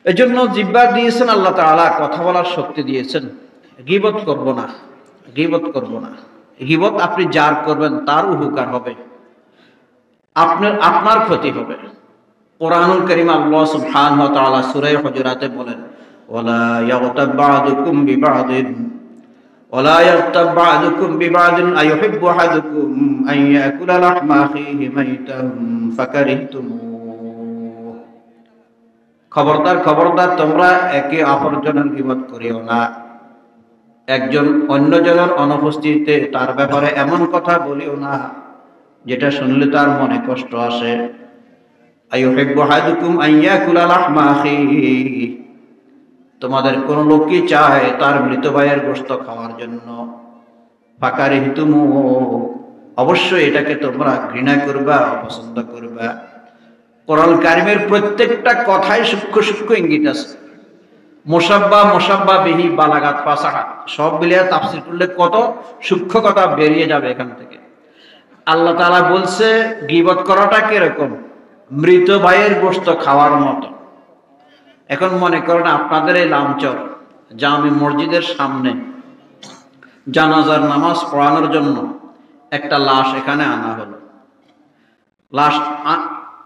এই জন্য জিহ্বা দিয়েছেন আল্লাহ তাআলা, কথা বলার শক্তি দিয়েছেন। গীবত করব না, গীবত করব না। গীবত আপনি যার করবেন তার উপকার হবে, আপনার ক্ষতি হবে। কোরআনুল কারীম আল্লাহ সুবহানাহু ওয়া তাআলা সূরা হুজুরাতে বলেন, ওয়ালা ইয়াগতাব বা'দুকুম বিবা'দিন ওয়ালা ইয়াগতাব বা'দুকুম বিবা'দিন আইয়ুহিব্বু আহাদুকুম আন ইয়াকুলা লাহমা আখিহি মাইতান ফাকারিহতুমুহ। খবরদার, খবরদার, তোমরা একে অপরজনের গীবত করিও না। একজন অন্যজনের অনুপস্থিতিতে তার ব্যাপারে এমন কথা বলিও না যেটা শুনলে তার মনে কষ্ট আসে। আইয়ুহিব্বু আহাদুকুম আন ইয়াকুলা লাহমা আখিহি, তোমাদের কোন লোক কি চায় তার মৃত ভাইয়ের গোশত খাওয়ার জন্য? ফাকারিহতুমুহ, অবশ্যই এটাকে তোমরা ঘৃণা করবা, অপছন্দ করবা। কোরআন কারীমের প্রত্যেকটা কথায় সূক্ষ্ম সূক্ষ্ম ইঙ্গিত আছে। মুসাব্বা, মুসাব্বা বিহি, বালাগাত, ফাসাহাত সব মিলিয়ে তাফসীর করলে কত সূক্ষ্ম কথা বেরিয়ে যাবে এখান থেকে। আল্লাহ তাআলা বলছে গীবত করাটা কিরকম? মৃত ভাইয়ের গোশত খাওয়ার মতো। এখন মনে করেন আপনাদের এই লামচর জামে মসজিদের সামনে জানাজার নামাজ পড়ানোর জন্য একটা লাশ এখানে আনা হলো। লাশ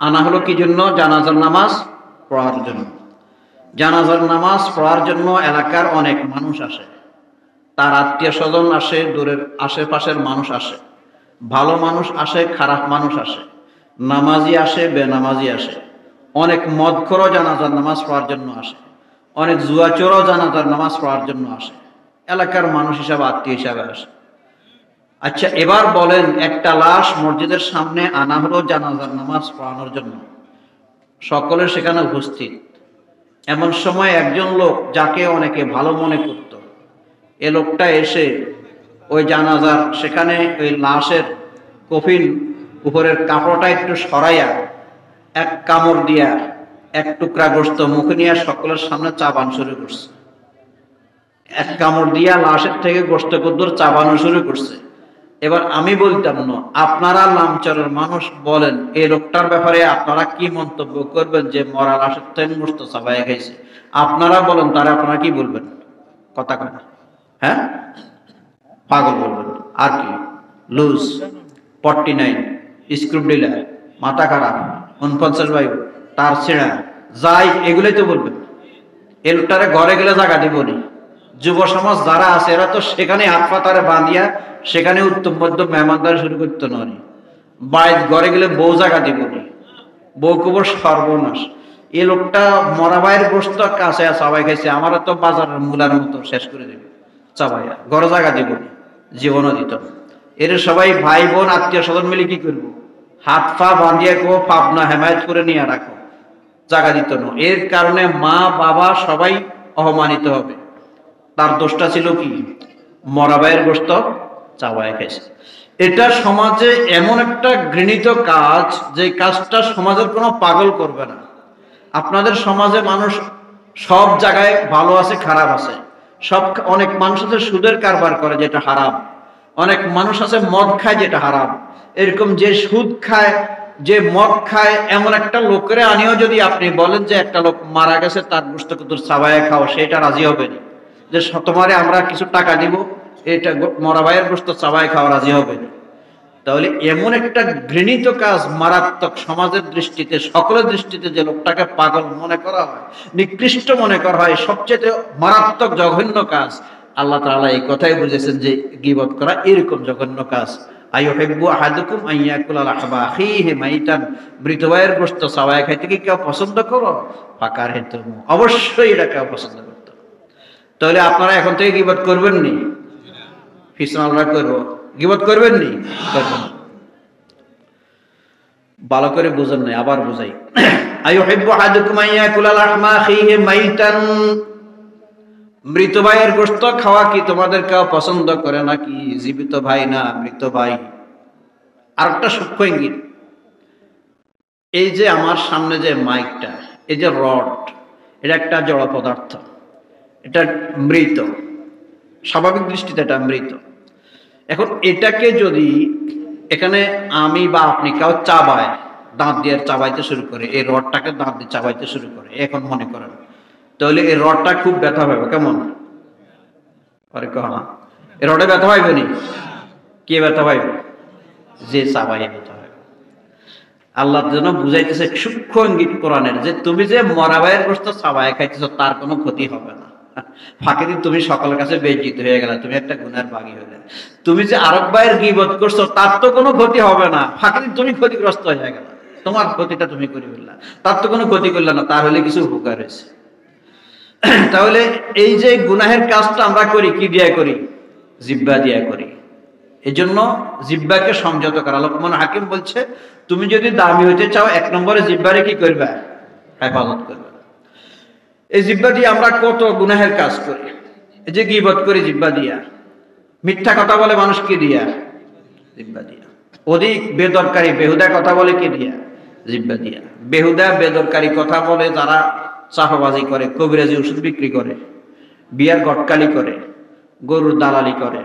আনা হলো কি জন্য? জানাজার নামাজ পড়ার জন্য। জানাজার নামাজ পড়ার জন্য এলাকার অনেক মানুষ আসে, তার আত্মীয় স্বজন আসে, দূরের আশেপাশের মানুষ আসে, ভালো মানুষ আসে, খারাপ মানুষ আসে, নামাজি আসে, বেনামাজি আসে। অনেক মদখোরও জানাজার নামাজ পড়ার জন্য আসে, অনেক জুয়াচোরও জানাজার নামাজ পড়ার জন্য আসে। এলাকার মানুষ হিসাবে, আত্মীয় হিসাবে আসে। আচ্ছা, এবার বলেন, একটা লাশ মসজিদের সামনে আনা হলো জানাজার নামাজ পড়ানোর জন্য, সকলে সেখানে উপস্থিত। এমন সময় একজন লোক যাকে অনেকে ভালো মনে করত, এ লোকটা এসে ওই জানাজার সেখানে ওই লাশের কফিন উপরের কাপড়টা একটু সরাইয়া এক কামড় দিয়া এক টুকরা গোশত মুখে নিয়ে সকলের সামনে চাবানো শুরু করছে। এক কামড় দিয়া লাশের থেকে গোশত কদ্দুর চাবানো শুরু করছে। এবার আমি বলতাম না, আপনারা লামচরের মানুষ বলেন এই লোকটার ব্যাপারে আপনারা কি মন্তব্য করবেন যে মরা লাশের থেকে গোশত চাবাই খাইছে? আপনারা বলেন, তারা আপনারা কি বলবেন? কথা কথা, হ্যাঁ, পাগল বলবেন। আর কি? লুজ, 49, স্ক্রু ডিলার, মাথা খারাপ, 49 বায়ু, তার ছেঁড়া, যাই, এগুলোই তো বলবেন। এই লোকটারে ঘরে গেলে জায়গা দিবনি। যুব সমাজ যারা আছে এরা তো সেখানে হাত পাতারে বাঁধিয়া সেখানে উত্তম মধ্যম মেহমানদারি শুরু করতে নয়। বাইর ঘরে গেলে বউ জায়গা দিবনি, বউ কবর সর্বনাশ। এই লোকটা মরা ভাইয়ের গোশত কাছে চাবাই খাইছে, আমারও তো বাজারের মূলার মতো শেষ করে দেবে চাবাইয়া, ঘরে জায়গা দিবনি, জীবনও দিত। এর সবাই ভাই বোন আত্মীয় স্বজন মিলে কি করবো? হাত পা বাঁধিয়া কো পাবনা হেমায়ত করে নিয়ে রাখো, জায়গা দিত না। এর কারণে মা বাবা সবাই অপমানিত হবে। তার দোষটা ছিল কি? মরা ভাইয়ের গোশত চাবাই খাইছে। এটা সমাজে এমন একটা ঘৃণিত কাজ, যে কাজটা সমাজের কোনো পাগল করবে না। আপনাদের সমাজে মানুষ সব জায়গায় ভালো আছে, খারাপ আছে। অনেক মানুষ আছে সুদের কারবার করে, যেটা হারাম। অনেক মানুষ আছে মদ খায়, যেটা হারাম। এরকম যে সুদ খায়, যে মদ খায়, এমন একটা লোকের আনিও যদি আপনি বলেন যে একটা লোক মারা গেছে, তার গোশত কদ্দুর চাবাইয়া খাও, সেটা রাজি হবে না। যে তোমারে আমরা কিছু টাকা দিব, এটা মরা ভাইয়ের গোশত চাবাই খাওয়া রাজি হবে না। তাহলে এমন একটা ঘৃণিত কাজ, মারাত্মক, সমাজের দৃষ্টিতে, সকলের দৃষ্টিতে যে লোকটাকে পাগল মনে করা হয়, নিকৃষ্ট মনে করা হয়, সবচেয়ে মারাত্মক জঘন্য কাজ। আল্লাহ তাআলা এই কথাই বুঝেছেন যে গীবত করা এরকম জঘন্য কাজ। আইয়ুহিব্বু আহাদুকুম আন ইয়াকুলা লাহমা আখিহি মাইতান, মৃত ভাইয়ের গোশত চাবাই খাইতে কি কেউ পছন্দ করো? ফাকারিহতুমু, অবশ্যই এটা কেউ পছন্দ করতো। তাহলে আপনারা এখন থেকে গীবত করবেন নি? ফিসনালরা করবো, গীবত করবেন নি? করবেন। ভালো করে বুঝেন নাই, আবার বুঝাই। আইয়ুহিব্বু আহাদুকুম আন ইয়াকুলা লাহমা আখিহি মাইতান, মৃত ভাইয়ের গোশত খাওয়া কি তোমাদের কেউ পছন্দ করে নাকি? জীবিত ভাই না মৃত ভাই। আরেকটা সূক্ষ্ম ইঙ্গিত, এই যে আমার সামনে যে মাইকটা, এই যে রড, এটা একটা জড় পদার্থ, এটা মৃত, স্বাভাবিক দৃষ্টিতে এটা মৃত। এখন এটাকে যদি এখানে আমি বা আপনি কেউ চাবায়, দাঁত দিয়ে চাবাইতে শুরু করে, এই রডটাকে দাঁত দিয়ে চাবাইতে শুরু করে, এখন মনে করেন, তাহলে এই রডটা খুব ব্যথা পাবে। কেমন? আরে কহা, এই রডে ব্যথা পাইবে নি? কে ব্যথা পাইবে? যে চাবাইয়ে ব্যথা পাইবে। আল্লাহ যেন বুঝাইতেছে সূক্ষ্ম ইঙ্গিত কোরআনের, যে তুমি যে মরা ভাইয়ের গোশত চাবায় খাইতেছ তার কোনো ক্ষতি হবে না। ফাঁকে দিয়ে তুমি সকলের কাছে বেজ্জিত হয়ে গেলে, তুমি একটা গুনার ভাগী হলে। তুমি যে আরেক ভাইয়ের গীবত করছো তার তো কোনো ক্ষতি হবে না, ফাঁকে দিয়ে তুমি ক্ষতিগ্রস্ত হয়ে গেল, তোমার ক্ষতিটা তুমি করে ফেললা, তার তো কোনো ক্ষতি করলে না, তার হলে কিছু উপকার হয়েছে। তাহলে এই যে গুনাহের কাজটা আমরা করি কি দিয়া করি? জিহ্বা দিয়া করি। এই জন্য জিহ্বাকে সংযত করা। লোকমান হাকিম বলছে, তুমি যদি দামি হইতে চাও, এক নম্বরে জিহ্বারে কি করবে? হেফাজত করবে। এই জিহ্বা দিয়ে আমরা কত গুনাহের কাজ করি। এই যে গীবত করি জিহ্বা দিয়া, মিথ্যা কথা বলে মানুষ কি দিয়া? জিহ্বা দিয়া। অধিক বেদরকারী বেহুদা কথা বলে কি দিয়া? জিহ্বা দিয়া। বেহুদা বেদরকারী কথা বলে যারা চাপাবাজি করে, কবিরাজি ওষুধ বিক্রি করে, বিয়ার গটকালি করে, গরুর দালালি করে,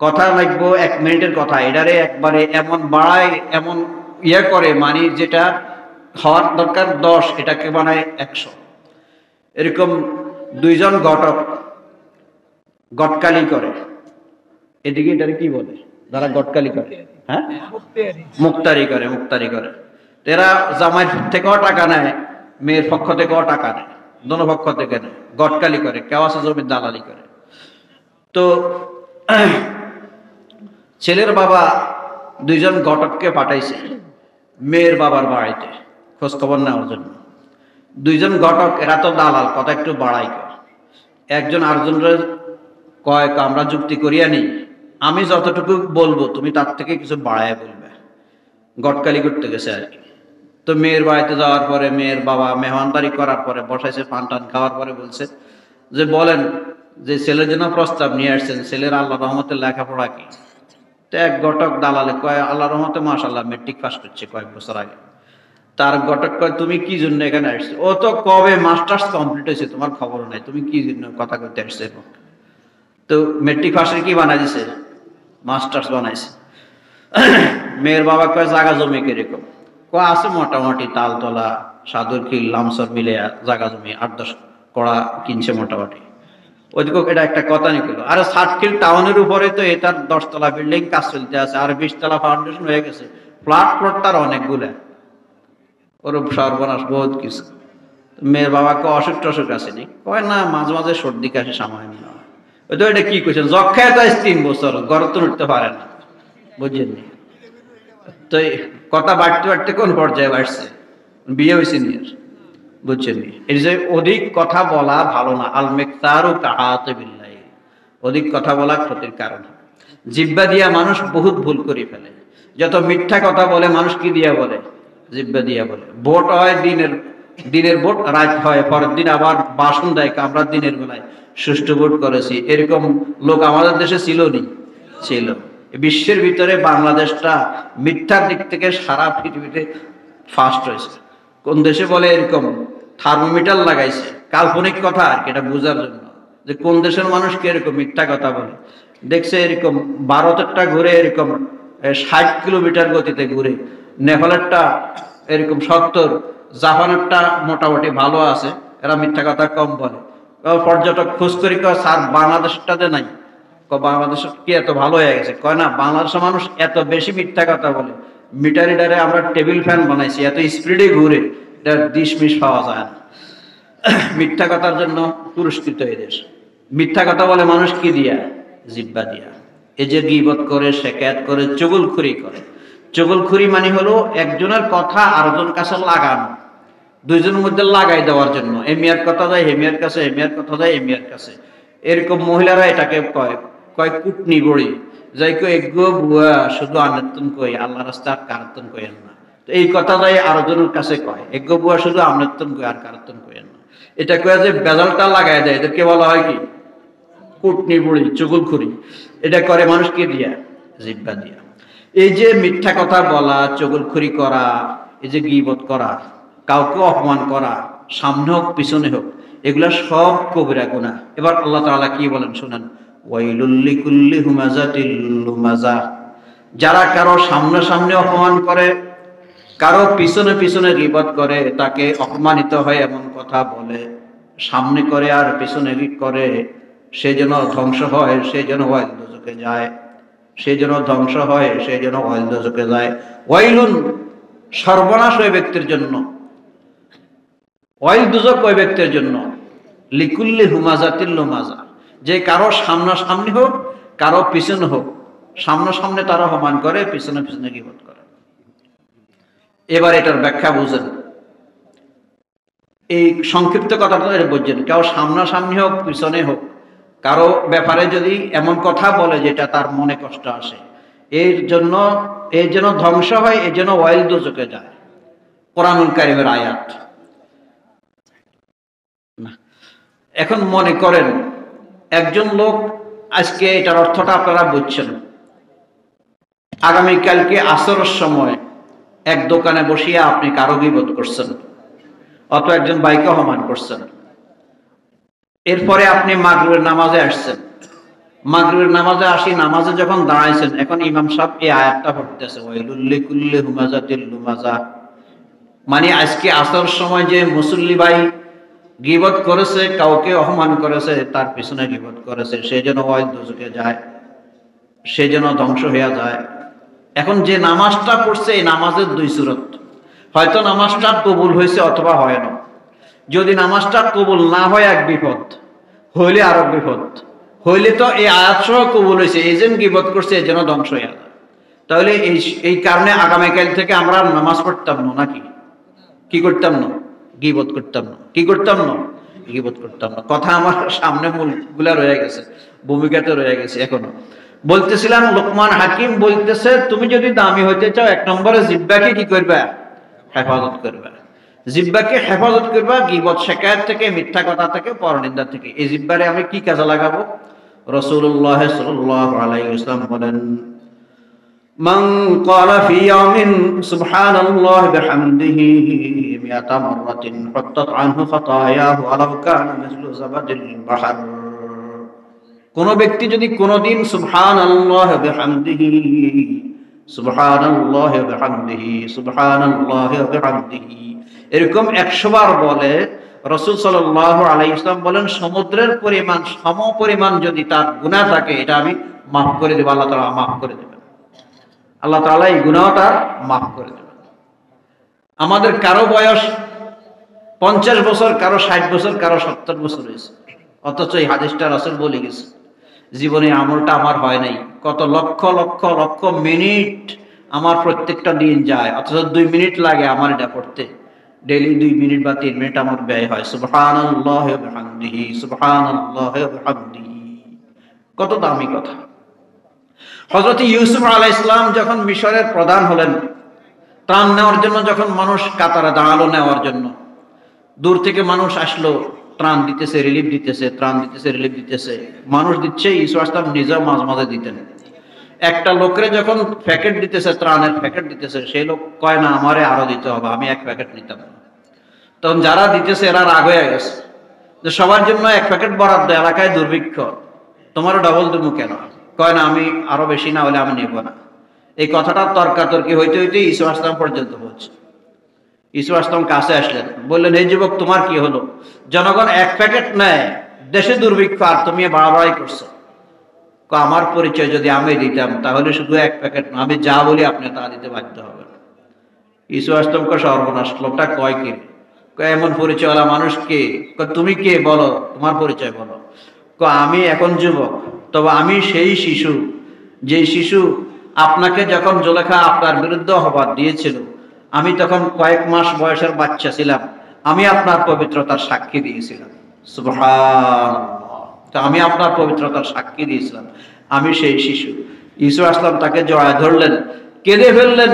কথা লাগবো 1 মিনিটের কথা, এটারে একবারে এমন বাড়ায়, এমন ইয়ে করে, মানে যেটা হওয়ার দরকার 10 এটাকে বানায় 100। এরকম 2 জন ঘটক গটকালি করে, এদিকে এটারে কি বলে যারা গটকালি করে? হ্যাঁ, মুক্তারি করে। মুক্তারি করে। এরা জামাই থেকেও টাকা নেয়, মেয়ের পক্ষ থেকেও টাকা নেয়, দোনো পক্ষ থেকে নেয়, গটকালি করে, কেউ আছে জমির দালালি করে। তো ছেলের বাবা 2 জন ঘটককে পাঠাইছে মেয়ের বাবার বাড়িতে খোঁজ খবর নেওয়ার জন্য। 2 জন ঘটক, এরা তো দালাল, কথা একটু বাড়াই কয়। একজন আরেকজনের কয়, আমরা যুক্তি করিয়া নি, আমি যতটুকু বলবো তুমি তার থেকে কিছু বাড়ায় বলবে। গটকালি করতে গেছে আর কি। তো মেয়ের বাড়িতে যাওয়ার পরে মেয়ের বাবা মেহমানদারি করার পরে বসাইছে, পান টান খাওয়ার পরে বলছে যে, বলেন যে ছেলের জন্য প্রস্তাব নিয়ে আসছেন, ছেলের আল্লাহ রহমতের লেখাপড়া কি? তো এক ঘটক দালালে কয়, আল্লাহ রহমতে মাশাআল্লাহ মেট্রিক পাস করছে কয়েক বছর আগে। তার ঘটক কয়, তুমি কি জন্য এখানে আসছো? ও তো কবে মাস্টার্স কমপ্লিট হয়েছে, তোমার খবর নাই, তুমি কি জন্য কথা করতে আসছে? তো মেট্রিক পাশের কি বানাই দিছে? মাস্টার্স বানাইছে। মেয়ের বাবা কয়, জায়গা জমি কিরকম? কয়, আছে মোটামুটি তালতলা সাধুর খিল লামসর মিলে জায়গা জমি 8-10 কড়া কিনছে মোটামুটি। ওইদিকে এটা একটা কথা নিকলো, আরে সাতখিল টাউনের উপরে তো এটার 10 তলা বিল্ডিং কাজ চলতে আছে, আর 20 তলা ফাউন্ডেশন হয়ে গেছে, প্লট তার অনেকগুলা, ওর সর্বনাশ বহুত কিছু। মেয়ের বাবাকে অসুখ টসুখ আসেনি? কয় না, মাঝে মাঝে সর্দি কাশি সামান্য। ওই তো এটা কি করছেন, যক্ষায় তো 3 বছর ঘরে তো উঠতে পারে না, বুঝলেননি? তো কথা বাড়তে বাড়তে কোন পর্যায়ে বাড়ছে? বিয়ে হয়েছে নিয়ে, বুঝছেন? এই যে অধিক কথা বলা ভালো না। আল মিকতারু কাআতি বিল্লাহ, অধিক কথা বলা ক্ষতির কারণ। জিহ্বা দিয়া মানুষ বহুত ভুল করে ফেলে। যত মিথ্যা কথা বলে মানুষ কি দিয়া বলে? জিহ্বা দিয়া বলে। ভোট হয় দিনের ভোট, রাত হয় পরের দিন আবার ভাষণ দেয়, আমরা দিনের বেলায় সুষ্ঠু ভোট করেছি। এরকম লোক আমাদের দেশে ছিল নি? ছিল। বিশ্বের ভিতরে বাংলাদেশটা মিথ্যার দিক থেকে সারা পৃথিবীতে ফার্স্ট হয়েছে। কোন দেশে বলে এরকম থার্মোমিটার লাগাইছে, কাল্পনিক কথা আর কি, এটা বোঝার জন্য যে কোন দেশের মানুষ কি এরকম মিথ্যা কথা বলে। দেখছে এরকম ভারতেরটা ঘুরে এরকম 60 কিলোমিটার গতিতে ঘুরে, নেপালেরটা এরকম 70, জাপানেরটা মোটামুটি ভালো আছে, এরা মিথ্যা কথা কম বলে। পর্যটক খোঁজ করি, কয় স্যার বাংলাদেশটাতে নাই। বাংলাদেশ কি এত ভালো হয়ে গেছে? কয় না, বাংলাদেশের মানুষ এত বেশি মিথ্যা কথা বলে, মিটার রিডারে আমরা টেবিল ফ্যান বানাইছি, এত স্পিডে ঘুরে, এটার ডিশমিশ পাওয়া যায় না। মিথ্যা কথার জন্য পুরস্কৃত এই দেশ। মিথ্যা কথা বলে মানুষ কি দিয়া? জিহ্বা দিয়া। এই যে গীবত করে, শেকায়াত করে, চুগলখুরি করে। চুগলখুরি মানে হলো একজনের কথা আরেকজন কাছে লাগানো, 2 জনের মধ্যে লাগাই দেওয়ার জন্য। এ মিয়ার কথা যায় হে মিয়ার কাছে, হে মিয়ার কথা যায় এ মিয়ার কাছে। এরকম মহিলারা এটাকে কয় কয় কুটনি বড়ি যাই কই এগো বুয়া শুধু আনেতন কই আল্লাহ রাস্তার কারতন কইেন না। তো এই কথা যাই আরো জনের কাছে কয় এগো বুয়া শুধু আনেতন কই আর কারতন কইেন না। এটা কয়ে যে বেজালটা লাগাই দেয়, এদেরকে বলা হয় কি কুটনি বুড়ি চুগলখুরি। এটা করে মানুষকে দিয়া, জিব্বা দিয়া। এই যে মিথ্যা কথা বলা, চুগলখুরি করা, এই যে গীবত করা, কাউকে অপমান করা, সামনে হোক পিছনে হোক, এগুলা সব কবিরা গুনাহ। এবার আল্লাহ তাআলা কি বলেন শুনেন, ওয়াইলুল লিকুল্লি হুমাযাতিল লুমাযা। যারা কারো সামনে সামনে অপমান করে, কারো পিছনে পিছনে গীবত করে, তাকে অপমানিত হয় এমন কথা বলে, সামনে করে আর পিছনে করে, সে যেন ধ্বংস হয়, সে যেন ওয়াইল দোজখে যায়, সে যেন ধ্বংস হয়, সে যেন ওয়াইল দোজখে যায়। ওয়াইলুন সর্বনাশ ওই ব্যক্তির জন্য, ওয়াইল দুজক ওই ব্যক্তির জন্য, লিকুল্লি হুমাযাতিল লুমাযা, যে কারো সামনাসামনি হোক কারো পিছনে হোক, সামনাসামনি তারা অপমান করে, পিছনে পিছনে গীবত করে। এবার এটার ব্যাখ্যা বুঝেন, এই সংক্ষিপ্ত কথাটা বুঝছেন। কেউ সামনাসামনি হোক পিছনে হোক, কারো ব্যাপারে যদি এমন কথা বলে যেটা তার মনে কষ্ট আসে, এর জন্য এই যেন ধ্বংস হয়, এই জন্য ওয়াইল দোজখে যায়। কোরআনুল কারীমের আয়াত। এখন মনে করেন একজন লোক, আজকে এটার অর্থটা আপনারা বুঝছেন, আগামীকালকে আসরের সময় এক দোকানে বসিয়া আপনি কারো গীবত করছেন, অথবা একজন ভাইকে অপমান করছেন। এরপরে আপনি মাগরিবের নামাজে আসছেন, মাগরিবের নামাজে আসি, নামাজে যখন দাঁড়াইছেন, এখন ইমাম সাহেব এই আয়াতটা পড়তেছে, ওয়াইলুল লিকুল্লি হুমাযাতিল লুমাযা। মানে আজকে আসরের সময় যে মুসল্লি ভাই গীবত করেছে, কাউকে অপমান করেছে, তার পিছনে গীবত করেছে, সে যেন ওয়াইল দোজখে যায়, সে যেন ধ্বংস হয়ে যায়। এখন যে নামাজটা পড়ছে, এই নামাজের দুই সূরত, হয়তো নামাজটা কবুল হয়েছে অথবা হয় না। যদি নামাজটা কবুল না হয় এক বিপদ, হইলে আরো বিপদ, হইলে তো এই আয়াত সহ কবুল হয়েছে, এই যেন গীবত করছে এই যেন ধ্বংস হয়ে যায়। তাহলে এই কারণে আগামীকাল থেকে আমরা নামাজ পড়তাম না, নাকি কি করতাম না? গীবত করতাম না। কি করতাম না? গীবত করতাম না। কথা আমার সামনে মূলগুলা রয়ে গেছে, ভূমিকাতে রয়ে গেছে। এখনো বলতেছিলাম, লোকমান হাকিম বলতেছে, তুমি যদি দামি হইতে চাও, এক নম্বরে জিহ্বাকে কি করবা? হেফাজত করবা। জিহ্বাকে হেফাজত করবা গীবত, শিকায়ত থেকে, মিথ্যা কথা থেকে, পরনিন্দা থেকে। এই জিহ্বারে আমি কি কাজে লাগাবো? রাসূলুল্লাহ সাল্লাল্লাহু আলাইহি ওয়াসাল্লাম বলেন, মান ক্বালা ফি ইয়াওমিন সুবহানাল্লাহি বিহামদিহি মিআতা মাররাতিন হাত্তাত আনহু খাতায়াহু আলাউ কানা মিসলু যাবাদিল বাহর। কোন ব্যক্তি যদি কোনদিন সুবহানাল্লাহি বিহামদিহি, সুবহানাল্লাহি বিহামদিহি, সুবহানাল্লাহি বিহামদিহি এরকম 100 বার বলে, রাসূল সাল্লাল্লাহু আলাইহি ওয়াসাল্লাম বলেন, সমুদ্রের পরিমাণ সম পরিমাণ যদি তার গুনাহ থাকে, এটা আমি মাফ করে দেব। আল্লাহ তাআলা মাফ করে দেবেন। আল্লাহ তাআলা এই গুনাহটা মাফ করে দেবেন। আমাদের কারো বয়স 50 বছর, কারো 60 বছর, কারো 70 বছর হয়েছে, অথচ এই হাদিসটা রাসূল বলে গেছে, জীবনে আমলটা আমার হয় নাই। কত লক্ষ লক্ষ লক্ষ মিনিট আমার প্রত্যেকটা দিন যায়, অথচ 2 মিনিট লাগে আমার এটা পড়তে। ডেইলি 2 মিনিট বা 3 মিনিট আমার ব্যয় হয়। সুবহানাল্লাহি ওয়া বিহামদিহি, সুবহানাল্লাহি ওয়া বিহামদিহি। কত দামি কথা। হযরত ইউসুফ আলাইহিস সালাম যখন মিশরের প্রধান হলেন, ত্রাণ নেওয়ার জন্য যখন মানুষ কাতারে দাঁড়ালো নেওয়ার জন্য, দূর থেকে মানুষ আসলো, ত্রাণ দিতেছে, রিলিফ দিতেছে, ত্রাণ দিতেছে, রিলিফ দিতেছে, মানুষ দিচ্ছে। ইউসুফ আলাইহিস সালাম নিজেও মাঝে মাঝে দিতেন। একটা লোকের যখন প্যাকেট দিতেছে, ত্রাণের প্যাকেট দিতেছে, সেই লোক কয় না আমারে আরো দিতে হবে, আমি 1 প্যাকেট নিতাম। তখন যারা দিতেছে এরা রাগ হয়ে গেছে যে সবার জন্য 1 প্যাকেট বরাদ্দ, এলাকায় দুর্ভিক্ষ, তোমারও ডবল দেবো কেন? কয় না, আমি আরো বেশি না হলে আমি নেব না। এই কথাটা তর্কাতর্কি হইতে হইতে ইউসুফ আলাইহিস সালাম পর্যন্ত পৌঁছে। ইউসুফ আলাইহিস সালাম কাছে আসলেন, বললেন, এই যুবক তোমার কি হলো? জনগণ 1 প্যাকেট নেয়, দেশে দুর্ভিক্ষ, আর তুমি বাড়াবাড়াই করছো। আমার পরিচয় যদি আমি দিতাম, তাহলে শুধু 1 প্যাকেট না, আমি যা বলি আপনি তা দিতে বাধ্য হবেন। ইউসুফ আলাইহিস সালামকে সর্বনাশ, লোকটা কয় কি? এমন পরিচয়ওয়ালা মানুষ কে? তুমি কে বলো, তোমার পরিচয় বলো। আমি এখন যুবক, তবে আমি সেই শিশু, যে শিশু আপনাকে যখন জুলেখা আপনার বিরুদ্ধে অপবাদ দিয়েছিল, আমি তখন কয়েক মাস বয়সের বাচ্চা ছিলাম, আমি আপনার পবিত্রতার সাক্ষী দিয়েছিলাম। সুবহানাল্লাহ। তো আমি আপনার পবিত্রতার সাক্ষী দিয়েছিলাম। আমি সেই শিশু। ইউসুফ আসলাম তাকে জড়ায় ধরলেন, কেঁদে ফেললেন।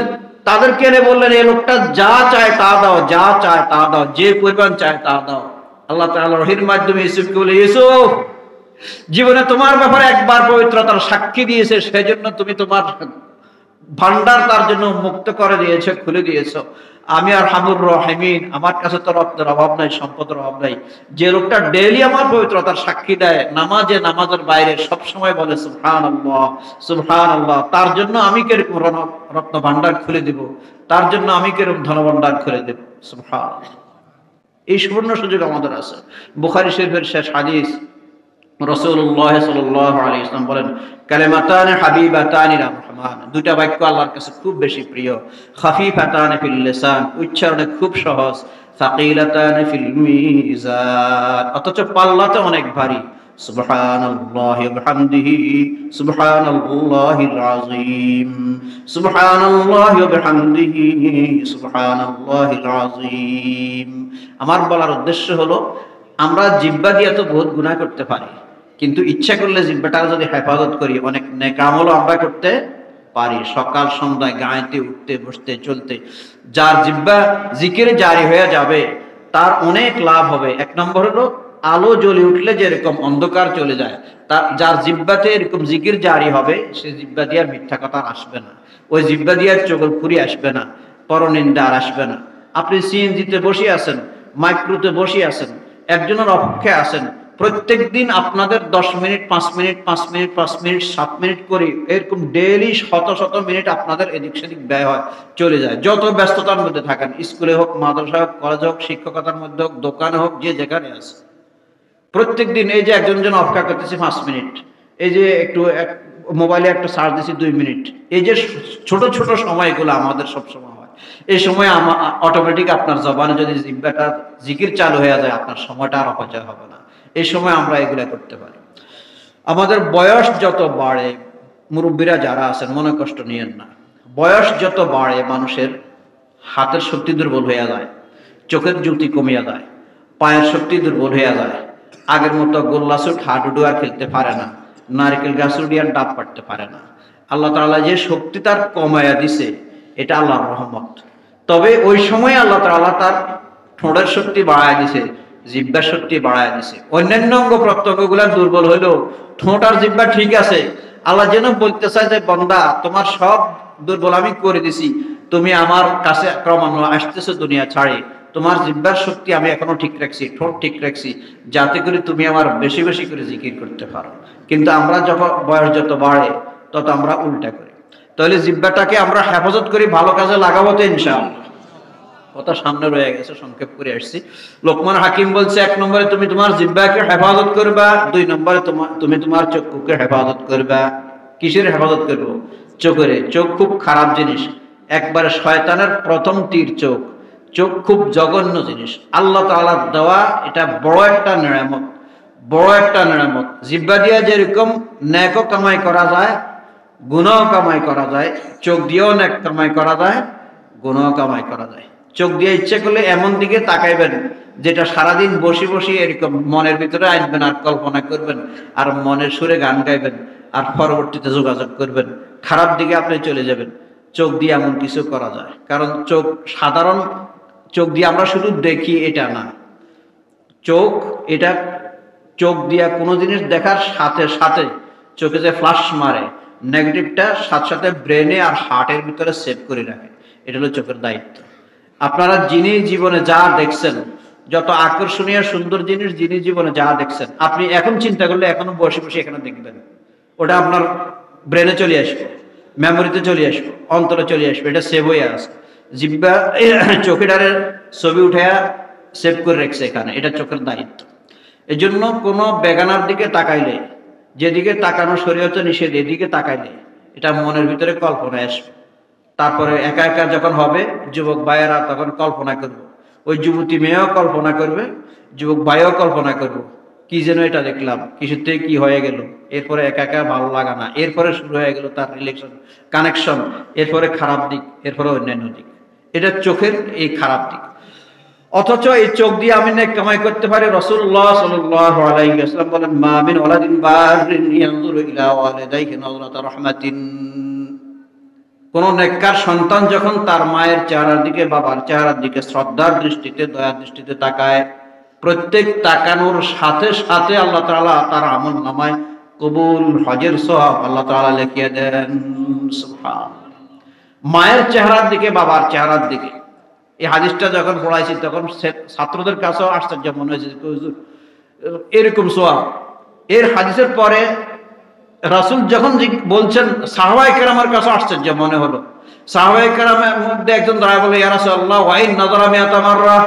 তাদের কেঁদে বললেন, এই লোকটা যা চায় তা দাও, যা চায় তা দাও, যে পরিমাণ চায় তা দাও। আল্লাহ তাআলা ওহীর মাধ্যমে ইউসুফকে বলে, ইউসুফ জীবনে তোমার ব্যাপারে একবার পবিত্রতার সাক্ষী দিয়েছে, সেজন্য তুমি তোমার ভান্ডার তার জন্য মুক্ত করে দিয়েছে, খুলে দিয়েছ। আমি আর হামুর রহিমিন, আমার কাছে তো রক্তের অভাব নাই, সম্পদের অভাব নাই। যে লোকটা ডেইলি আমার পবিত্রতার সাক্ষী দেয়, নামাজে নামাজের বাইরে সব সময় বলে সুবহানাল্লাহ সুবহানাল্লাহ, তার জন্য আমি কিরকম রত্ন ভান্ডার খুলে দিব, তার জন্য আমি কিরকম ধনভান্ডার খুলে দেব। সুবহানাল্লাহ। এই সুবর্ণ সুযোগ আমাদের আছে। বুখারী শরীফের শেষ হাদিস, রাসূলুল্লাহ সাল্লাল্লাহু আলাইহি ওয়াসাল্লাম বলেন, কালিমাতানি হাবিবাতানি লির রহমান, দুইটা বাক্য আল্লাহর কাছে খুব বেশি প্রিয়। খাফিফাতানি ফিল লিসান, উচ্চারণে খুব সহজ। সাকিলাতানি ফিল মিজান, অথচ পাল্লাতে অনেক ভারী। সুবহানাল্লাহি ওয়া বিহামদিহি সুবহানাল্লাহিল আযীম, সুবহানাল্লাহি ওয়া বিহামদিহি সুবহানাল্লাহিল আযীম। আমার বলার উদ্দেশ্য হলো, আমরা জিহ্বা দিয়ে তো বহুত গুনাহ করতে পারি, কিন্তু ইচ্ছা করলে জিহ্বাটা যদি হেফাজত করি, অনেক নেক আমলও আমরা করতে পারি। সকাল সন্ধ্যায় গাইতে, উঠতে, বসতে, চলতে যার জিহ্বা জিকিরে জারি হয়ে যাবে, তার অনেক লাভ হবে। এক নম্বর হলো, আলো জ্বলে উঠলে যেরকম অন্ধকার চলে যায়, তার যার জিহ্বাতে এরকম জিকির জারি হবে, সে জিহ্বা দিয়ে আর মিথ্যা কথা আসবে না, ওই জিহ্বা দিয়ে চগলখুরি আসবে না, পরনিন্দা আর আসবে না। আপনি সিএনজিতে বসে আছেন, মাইক্রোতে বসে আছেন, একজনের অপেক্ষায় আছেন, প্রত্যেক দিন আপনাদের 10 minute 5 minute 5 minute 5 minute 7 minute করে এরকম ডেইলি শত শত মিনিট আপনাদের এদিক সেদিক ব্যয় হয়, চলে যায়। যত ব্যস্ততার মধ্যে থাকেন, স্কুলে হোক, মাদ্রাসা হোক, কলেজ হোক, শিক্ষকতার মধ্যে হোক, দোকানে হোক, যে যেখানে আছে, প্রত্যেক দিন এই যে একজন অপেক্ষা করতেছি 5 মিনিট, এই যে একটু মোবাইলে একটা সার্চ দিচ্ছি 2 মিনিট, এই যে ছোট ছোট সময়গুলো আমাদের সব সময় হয়, এই সময় অটোমেটিক আপনার জবানে যদি জিহ্বাটা জিকির চালু হয়ে যায়, আপনার সময়টা আর অপচয় হবে না। এই সময় আমরা এগুলা করতে পারি। আমাদের বয়স যত বাড়ে, মুরব্বীরা যারা আছেন মনে কষ্ট নিয়েন না, বয়স যত বাড়ে মানুষের হাতের শক্তি দুর্বল হয়ে যায়, চোখের জ্যোতি কমিয়া যায়, পায়ের শক্তি দুর্বল হয়ে যায়। আগের মতো গোল্লাসুট হাডুডু আর খেলতে পারে না, নারকেল গাছ উঠে আর ডাব পাড়তে পারে না। আল্লাহ তাআলা যে শক্তি তার কমায়া দিছে, এটা আল্লাহর রহমত। তবে ওই সময় আল্লাহ তাআলা তার ঠোঁটের শক্তি বাড়ায় দিছে, জিহ্বার শক্তি বাড়ায় দিছে। অন্যান্য অঙ্গ প্রত্যঙ্গগুলো দুর্বল হইলেও ঠোঁট আর জিহ্বা ঠিক আছে। আল্লাহ যেন বলতে চায় যে, বান্দা তোমার সব দুর্বল আমি করে দিছি, তুমি আমার কাছে ক্রমান্বয়ে আসতেছো দুনিয়া ছাড়ে, তোমার জিহ্বার শক্তি আমি এখনো ঠিক রাখছি, ঠোঁট ঠিক রাখছি, যাতে করে তুমি আমার বেশি বেশি করে জিকির করতে পারো। কিন্তু আমরা যখন বয়স যত বাড়ে, তত আমরা উল্টা করি। তাহলে জিহ্বাটাকে আমরা হেফাজত করি, ভালো কাজে লাগাবো তো ইনশাআল্লাহ। কথা সামনে রয়ে গেছে, সংক্ষেপ করে আসছি। লোকমান হাকিম বলছে, 1 নম্বরে তুমি তোমার জিহ্বাকে হেফাজত করবা, 2 নম্বরে তুমি তোমার চক্ষুকে হেফাজত করবা। কিসের হেফাজত করবো? চোখের। চোখ খুব খারাপ জিনিস, একবারে শয়তানের প্রথম তীর চোখ। চোখ খুব জঘন্য জিনিস, আল্লাহ তাআলার দেওয়া এটা বড় একটা নেয়ামত, বড় একটা নেয়ামত। জিহ্বা দিয়ে যেরকম নেক কামাই করা যায়, গুনাহ কামাই করা যায়, চোখ দিয়েও নেক কামাই করা যায়, গুনাহ কামাই করা যায়। চোখ দিয়ে ইচ্ছে করলে এমন দিকে তাকাইবেন যেটা সারাদিন বসে বসে এরকম মনের ভিতরে আনবেন আর কল্পনা করবেন, আর মনের সুরে গান গাইবেন, আর পরবর্তীতে যোগাযোগ করবেন। খারাপ দিকে আপনি চলে যাবেন। চোখ দিয়ে এমন কিছু করা যায়, কারণ চোখ সাধারণ চোখ দিয়ে আমরা শুধু দেখি এটা না, চোখ এটা চোখ দিয়ে কোনো জিনিস দেখার সাথে সাথে চোখে যে ফ্লাশ মারে, নেগেটিভটা সাথে সাথে ব্রেনে আর হার্টের ভিতরে সেভ করে রাখে। এটা হলো চোখের দায়িত্ব। আপনারা যিনি জীবনে যা দেখছেন, যত আকর্ষণীয় সুন্দর জিনিস যিনি জীবনে যা দেখছেন, আপনি এখন চিন্তা করলে এখনো বসে বসে এখানে দেখবেন, ওটা আপনার ব্রেনে চলে আসবে, মেমোরিতে চলে আসবে, অন্তরে চলে আসবে, এটা সেভ হয়ে আসে। জিহ্বা চোখেটারে ছবি উঠে সেভ করে রাখছে এখানে, এটা চোখের দায়িত্ব। এই জন্য কোনো বেগানার দিকে তাকাইলে, যেদিকে তাকানো শরীয়তে নিষেধ, এদিকে তাকাইলে এটা মনের ভিতরে কল্পনা আসবে। তারপরে একা একা যখন হবে, যুবক ভাইয়েরা তখন কল্পনা করবে, ওই যুবতী মেয়েও কল্পনা করবে, যুবক ভাইও কল্পনা করবে, কি যেন এটা দেখলাম, কিছুর থেকে কি হয়ে গেল। এরপরে একা একা ভালো লাগা না, এরপরে শুরু হয়ে গেল তার রিলেশন, কানেকশন, এরপরে খারাপ দিক, এরপরে অন্যান্য দিক। এটা চোখের এই খারাপ দিক। অথচ এই চোখ দিয়ে আমি নেক কামাই করতে পারি। রাসূলুল্লাহ সাল্লাল্লাহু আলাইহি ওয়াসাল্লাম বলেন, মা মিন ওয়ালাদিন বারিন ইয়ানজুরু ইলা ওয়ালিদাইহি নাযরাতা রাহমাতিন, কোন নেককার সন্তান যখন তার মায়ের চেহারার দিকে, বাবার চেহারার দিকে শ্রদ্ধার দৃষ্টিতে, দয়ার দৃষ্টিতে তাকায়, প্রত্যেক তাকানোর সাথে সাথে আল্লাহ তাআলা তার আমল নামায় কবুল হজের সওয়াব আল্লাহ তাআলা লিখিয়ে দেন। সুবহানাল্লাহ। মায়ের চেহারার দিকে, বাবার চেহারার দিকে, এই হাদিসটা যখন পড়াইছি তখন ছাত্রদের কাছেও আশ্চর্য মনে হয়েছে, এরকম সওয়াব। এর হাদিসের পরে রাসূল যখন বলছেন, সাহাবায়ে কেরামের কাছে আশ্চর্য মনে হলো। সাহাবায়ে কেরামের মধ্যে একজন দাঁড়ায় বলে, ইয়া রাসূলুল্লাহ, ওয়া ইন নাযারা মিআতা মাররা,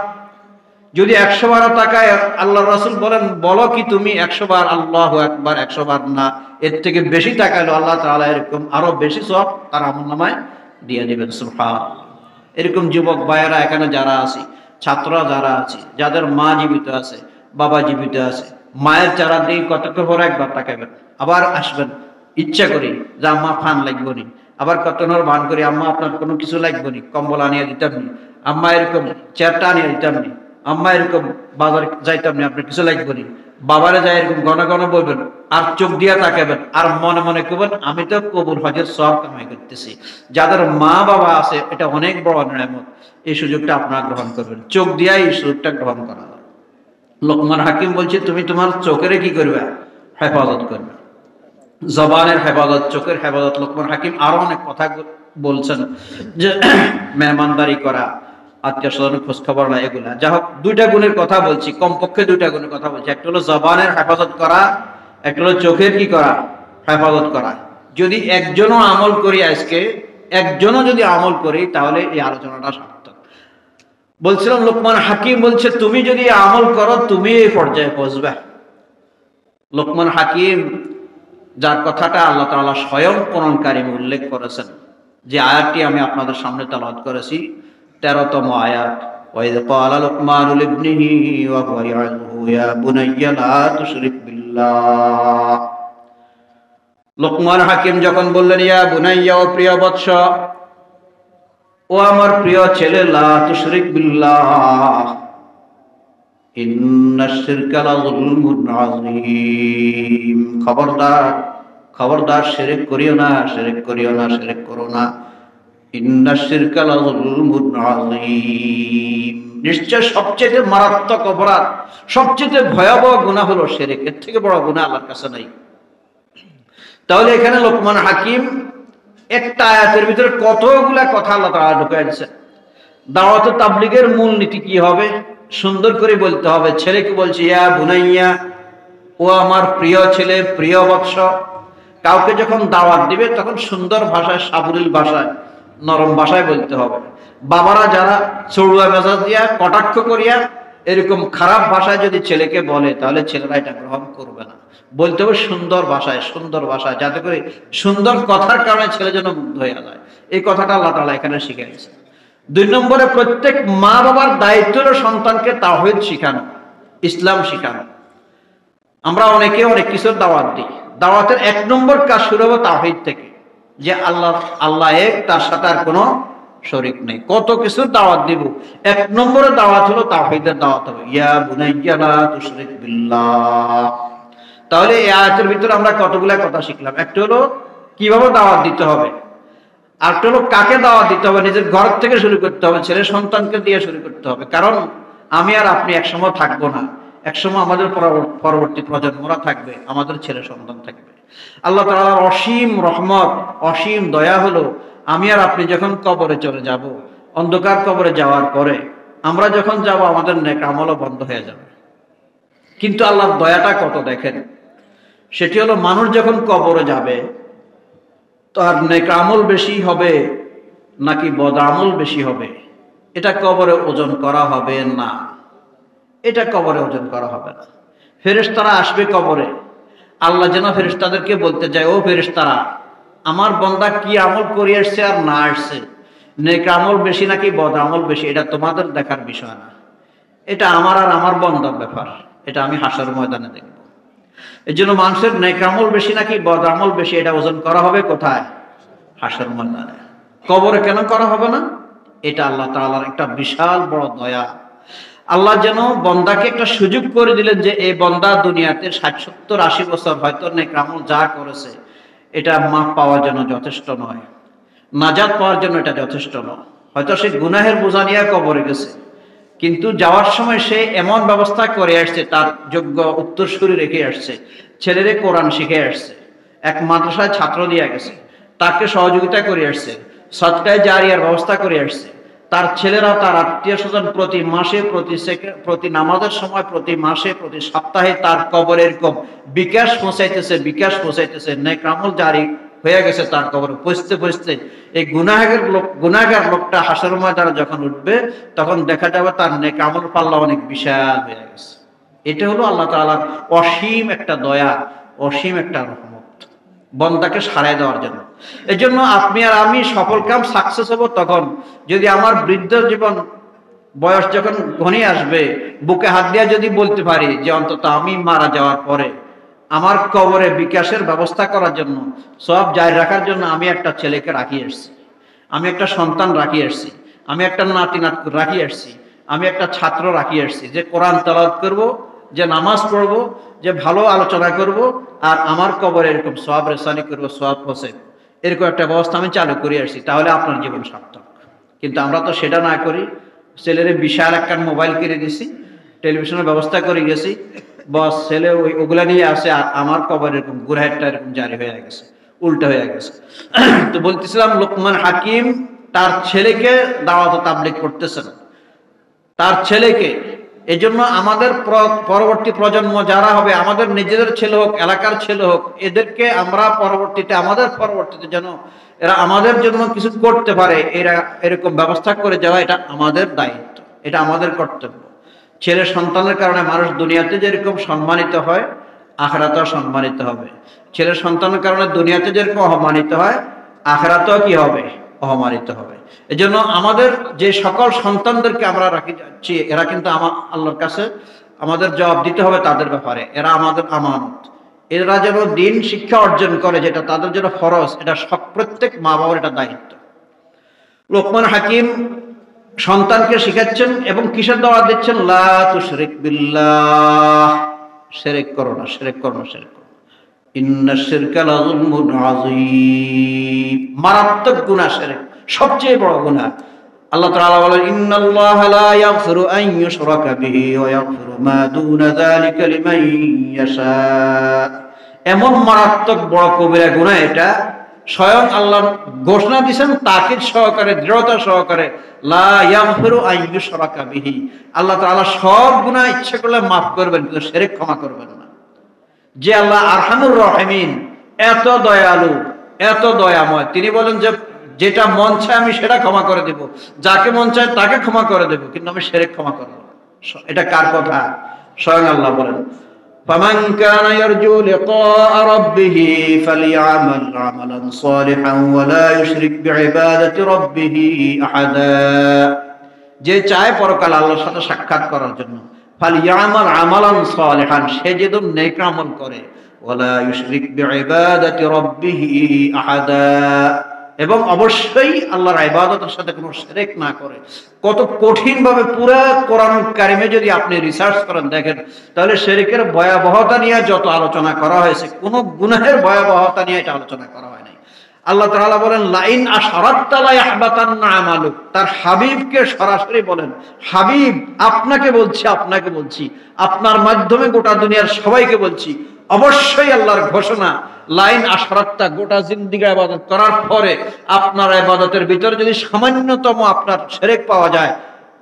যদি 100 বার তাকায়, আল্লাহর রাসূল বলেন, বলো কি তুমি 100 বার আল্লাহু আকবার, 100 বার না, এর থেকে বেশি তাকাইলো আল্লাহ তাআলা এরকম আরো বেশি সওয়াব তার আমলনামায় দিয়ে দিবেন। সুবহানাল্লাহ। এরকম যুবক ভাইয়েরা এখানে যারা আছি, ছাত্ররা যারা আছি, যাদের মা জীবিত আছে, বাবা জীবিত আছে, মায়ের চেহারা দিয়ে কতক্ষণ পরে একবার তাকাবেন, আবার আসবেন, ইচ্ছা করি যে আম্মা ফান লাগবো নি, আবার কতক্ষণ ভান করি আম্মা আপনার কোনো কিছু লাগবো নি, কম্বল আনিয়ে দিতাম নি, আম্মা এরকম চেয়ারটা আনিয়ে দিতাম নি, আম্মা এরকম বাজার যাইতাম নি, আপনার কিছু লাগবো নি, বাবারে যাই এরকম ঘন ঘন বলবেন, আর চোখ দিয়া তাকাবেন, আর মনে মনে করবেন আমি তো কবুল হজের সওয়াব কামাই করতেছি। যাদের মা বাবা আছে, এটা অনেক বড় নিয়ামত, এই সুযোগটা আপনারা গ্রহণ করবেন, চোখ দিয়া এই সুযোগটা গ্রহণ করা। লোকমান হাকিম বলছে, তুমি তোমার চোখের কি করবে? হেফাজত করবে, জবানের হেফাজত, চোখের হেফাজত। লোকমান হাকিম আরো অনেক কথা বলছেন, যে মেহমানদারি করা, আত্মীয় স্বজনের খোঁজ খবর না, এগুলা যা হোক, দুইটা গুণের কথা বলছি, কমপক্ষে দুইটা গুণের কথা বলছি। একটা হলো জবানের হেফাজত করা, একটা হলো চোখের কি করা? হেফাজত করা। যদি একজনও আমল করি, আজকে একজনও যদি আমল করি, তাহলে এই আলোচনাটা সার্থক। বলছিলাম লোকমান হাকিম বলছে, তুমি যদি আমল করো তুমি এই পর্যায়ে পৌঁছবে। লোকমান হাকিম, যার কথাটা আল্লাহ তাআলা স্বয়ং কোরআন কারিমে উল্লেখ করেছেন, যে আয়াতটি আমি আপনাদের সামনে তেলাওয়াত করেছি, 13তম আয়াত, ওয়াইদ ক্বালা লুকমানু লিবনিহি ওয়া হুয়া ইয়াযুহু ইয়া বুনাইয়া লা তুশরিক বিল্লাহ। লোকমান হাকিম যখন বললেন, ইয়া বুনাইয়া, ও প্রিয় বৎস, ও আমার প্রিয় ছেলে, লা তুশরিক বিল্লাহ, ইন্নাশ শিরকা লাযুলমুন আযীম। খবরদার, খবরদার, শিরক করিও না, শিরক করিও না, শিরক করো না। ইন্নাশ শিরকা লাযুলমুন আযীম, নিশ্চয় সবচেয়ে মারাত্মক অপরাধ, সবচেয়ে ভয়াবহ গুনাহ হলো শিরক। এর থেকে বড় গুনাহ আল্লাহর কাছে নাই। তাহলে এখানে লোকমান হাকিম একটা আয়াতের ভিতরে কতগুলা কথা আল্লাহ তাআলা ঢুকাই দিয়েছেন। দাওয়াত ও তাবলীগের মূল নীতি কি হবে? সুন্দর করে বলতে হবে। ছেলেকে বলছে, ইয়া বুনাইয়া, ও আমার প্রিয় ছেলে, প্রিয় বৎস। কাউকে যখন দাওয়াত দিবে তখন সুন্দর ভাষায়, সাবলীল ভাষায়, নরম ভাষায় বলতে হবে। বাবারা যারা চড়ুয়া মেজাজ দিয়া, কটাক্ষ করিয়া, এরকম খারাপ ভাষায় যদি ছেলেকে বলে, তাহলে ছেলেরা এটা গ্রহণ করবে না। বলতে হবে সুন্দর ভাষায়, সুন্দর ভাষায়, যাতে করে সুন্দর কথার কারণে ছেলে যেন মুগ্ধ হয়ে যায়। এই কথাটা আল্লাহ তাআলা এখানে শিখিয়েছে। 2 নম্বরে, প্রত্যেক মা বাবার দায়িত্ব হলো সন্তানকে তাওহীদ শিখানো, ইসলাম শিখানো। আমরা অনেকে অনেক কিছুর দাওয়াত দিই। দাওয়াতের 1 নম্বর কাজ শুরু হবে তাওহীদ থেকে, যে আল্লাহ এক, তার সাথে আর কোনো শরীক নেই। কত কিছুর দাওয়াত দিব, 1 নম্বরে দাওয়াত হলো তাওহীদের দাওয়াত হবে, ইয়া বুনাইয়া লা তুশরিক বিল্লাহ। তাহলে এই আয়াতের ভিতরে আমরা কতগুলা কথা শিখলাম। একটা হলো কিভাবে দাওয়াত দিতে হবে, আরেকটা হলো কাকে দাওয়াত দিতে হবে, নিজের ঘর থেকে শুরু করতে হবে, ছেলে সন্তানকে দিয়ে শুরু করতে হবে। কারণ আমি আর আপনি একসময় থাকবো না, একসময় আমাদের পরবর্তী প্রজন্মরা থাকবে, আমাদের ছেলে সন্তান থাকবে। আল্লাহ তাআলার অসীম রহমত, অসীম দয়া হলো, আমি আর আপনি যখন কবরে চলে যাব, অন্ধকার কবরে যাওয়ার পরে আমরা যখন যাব, আমাদের নেক আমলও বন্ধ হয়ে যাবে। কিন্তু আল্লাহর দয়াটা কত দেখেন, সেটি হলো মানুষ যখন কবরে যাবে, তার নেক আমল বেশি হবে নাকি বদ আমল বেশি হবে, এটা কবরে ওজন করা হবে না। এটা কবরে ওজন করা হবে না। ফেরেশতারা আসবে কবরে, আল্লাহ যেন ফেরেশতাদেরকে বলতে যায়, ও ফেরেশতারা, আমার বান্দা কি আমল করে আসছে আর না আসছে, নেক আমল বেশি নাকি বদ আমল বেশি, এটা তোমাদের দেখার বিষয় না, এটা আমার আর আমার বান্দার ব্যাপার, এটা আমি হাসর ময়দানে দেখব। এই জন্য মানুষের নেক আমল বেশি নাকি বদ আমল বেশি, এটা ওজন করা হবে কোথায়? হাসর ময়দানে। কবরে কেন করা হবে না? এটা আল্লাহ তাআলার একটা বিশাল বড় দয়া। আল্লাহ যেন বন্দাকে একটা সুযোগ করে দিলেন যে এই বন্দা দুনিয়াতে 60-70-80 বছর হয়তো নেক আমল যা করেছে এটা মাফ পাওয়ার জন্য যথেষ্ট নয়, নাজাত পাওয়ার জন্য এটা যথেষ্ট নয়। হয়তো সে গুনাহের বোঝা নিয়ে কবরে গেছে, কিন্তু যাওয়ার সময় সে এমন ব্যবস্থা করে আসছে, তার যোগ্য উত্তরসূরি রেখে আসছে, ছেলেরে কোরআন শিখে আসছে, এক মাদ্রাসায় ছাত্র দিয়ে গেছে, তাকে সহযোগিতা করে আসছে, সদকায়ে জারিয়ার ব্যবস্থা করে আসছে, তার ছেলেরা তার আত্মীয় স্বজন প্রতি মাসে প্রতি নামাজের সময় প্রতি মাসে প্রতি সপ্তাহে তার কবরে এরকম বিকাশ পৌঁছাইতেছে নেক আমল জারি হয়ে গেছে তার কবরে পৌঁছতে। এই গুনাহগার লোকটা হাসরের ময়দানে যখন উঠবে তখন দেখা যাবে তার নেক আমল পাল্লা অনেক বিশাল হয়ে গেছে। এটা হলো আল্লাহ তাআলার অসীম একটা দয়া, অসীম একটা রহমত বন্দাকে সারাই দেওয়ার জন্য। এই জন্য আপনি আর আমি সফল কাম সাকসেস হব তখন যদি আমার বৃদ্ধ জীবন বয়স যখন ঘনিয়ে আসবে, বুকে হাত দিয়া যদি বলতে পারি যে অন্তত আমি মারা যাওয়ার পরে আমার কবরে বিকাশের ব্যবস্থা করার জন্য, সব জারি রাখার জন্য আমি একটা ছেলেকে রাখি আসছি, আমি একটা সন্তান রাখি আসছি, আমি একটা নাতি নাত রাখি আসছি, আমি একটা ছাত্র রাখি আসছি, যে কোরআন তেলাওয়াত করব, যে নামাজ পড়বো, যে ভালো আলোচনা করব, আর আমার কবরে এরকম সওয়াব রেসানি করবো, সওয়াব হোসেন, এরকম একটা ব্যবস্থা আমি চালু করে আসছি, তাহলে আপনার জীবন সার্থক। কিন্তু আমরা তো সেটা না করি, ছেলের বিশাল একটা মোবাইল কিনে দিছি, টেলিভিশনের ব্যবস্থা করে গেছি, বস ছেলে ওগুলা নিয়ে আসে, আর আমার কবর এরকম গুরহাটটা এরকম জারি হয়ে গেছে, উল্টা হয়ে গেছে। তো বলতেছিলাম লোকমান হাকিম তার ছেলেকে দাওয়াত তাবলীগ করতেছেন, তার ছেলেকে। এই জন্য আমাদের পরবর্তী প্রজন্ম যারা হবে, আমাদের নিজেদের ছেলে হোক, এলাকার ছেলে হোক, এদেরকে আমরা আমাদের পরবর্তীতে যেন এরা আমাদের জন্য কিছু করতে পারে, এরা এরকম ব্যবস্থা করে যাওয়া, এটা আমাদের দায়িত্ব, এটা আমাদের কর্তব্য। ছেলে সন্তানের কারণে মানুষ দুনিয়াতে যেরকম সম্মানিত হয়, আখিরাতেও সম্মানিত হবে। ছেলে সন্তানের কারণে দুনিয়াতে যেরকম অপমানিত হয়, আখিরাতেও কি হবে? অপমানিত হবে। এজন্য আমাদের যে সকল সন্তানদেরকে আমরা রাখি যাচ্ছি, এরা কিন্তু আল্লাহর কাছে আমাদের জবাব দিতে হবে তাদের ব্যাপারে, এরা আমাদের আমানত। এরা যেন দিন শিক্ষা অর্জন করে, যেটা তাদের জন্য ফরজ, এটা প্রত্যেক মা বাবার এটা দায়িত্ব। লোকমান হাকিম সন্তানকে শিখাচ্ছেন এবং কিসের দাওয়াত দিচ্ছেন? লা তুশরিক বিল্লাহ, শিরক করো না, শিরক করো না, শিরক করো না। ইন্নাশ শিরকা লাযুলমুন আযীম, মারাত্মক গুনাহ শিরক, সবচেয়ে বড় গুনাহ। আল্লাহ তাআলা বলেন ইন্নাল্লাহা লা ইয়াগফিরু আন ইউশরাকা বিহি ওয়া ইয়াগফিরু মা দুনা যালিকা লিমান ইয়াশা। এমন মারাত্মক বড় কবিরা গুনাহ এটা, স্বয়ং আল্লাহ ঘোষণা দিয়েছেন তাকিদ সহকারে, দৃঢ়তা সহকারে, লা ইয়াগফিরু আন ইউশরাকা বিহি। আল্লাহ তাআলা সব গুনাহ ইচ্ছা করলে মাফ করবেন, কিন্তু শিরক ক্ষমা করবেন না। যে আল্লাহ আরহামুর রহিমিন, এত দয়ালু, এত দয়াময়, তিনি বলেন যে যেটা মন চায় আমি সেটা ক্ষমা করে দেব, যাকে মন চায় তাকে ক্ষমা করে দেব, কিন্তু আমি শিরক ক্ষমা করব না। এটা কার কথা? স্বয়ং আল্লাহ বলেন ফামান কানা ইয়ারজু লিকা রাব্বিহি ফালইআমাল আমালান সালিহান ওয়া লা ইউশরিক বিইবাদাতি রাব্বিহি আহাদা। যে চায় পরকাল আল্লাহর সাথে সাক্ষাৎ করার জন্য, ফালইআমাল আমালান সালিহান, সে যেন নেক আমল করে, ওয়া লা ইউশরিক বিইবাদাতি রাব্বিহি আহাদা, এবং অবশ্যই আল্লাহর ইবাদতের সাথে কোনো শিরক না করে। কত কঠিন ভাবে পুরো কোরআন কারিমে যদি আপনি রিসার্চ করেন, দেখেন, তাহলে শিরকের ভয়াবহতা নিয়ে যত আলোচনা করা হয়েছে, কোনো গুনাহের ভয়াবহতা নিয়ে এটা আলোচনা করা হয় নাই। আল্লাহ তাআলা বলেন লাইন আশরাকতা লা ইয়াহবাতান্না আমালুক, তার হাবিবকে সরাসরি বলেন, হাবিব আপনাকে বলছি, আপনার মাধ্যমে গোটা দুনিয়ার সবাইকে বলছি, অবশ্যই আল্লাহর ঘোষণা, লাইন আশরাকতা, গোটা জিন্দেগি ইবাদত করার পরে আপনার ইবাদতের ভিতরে যদি সামান্যতম আপনার শিরক পাওয়া যায়,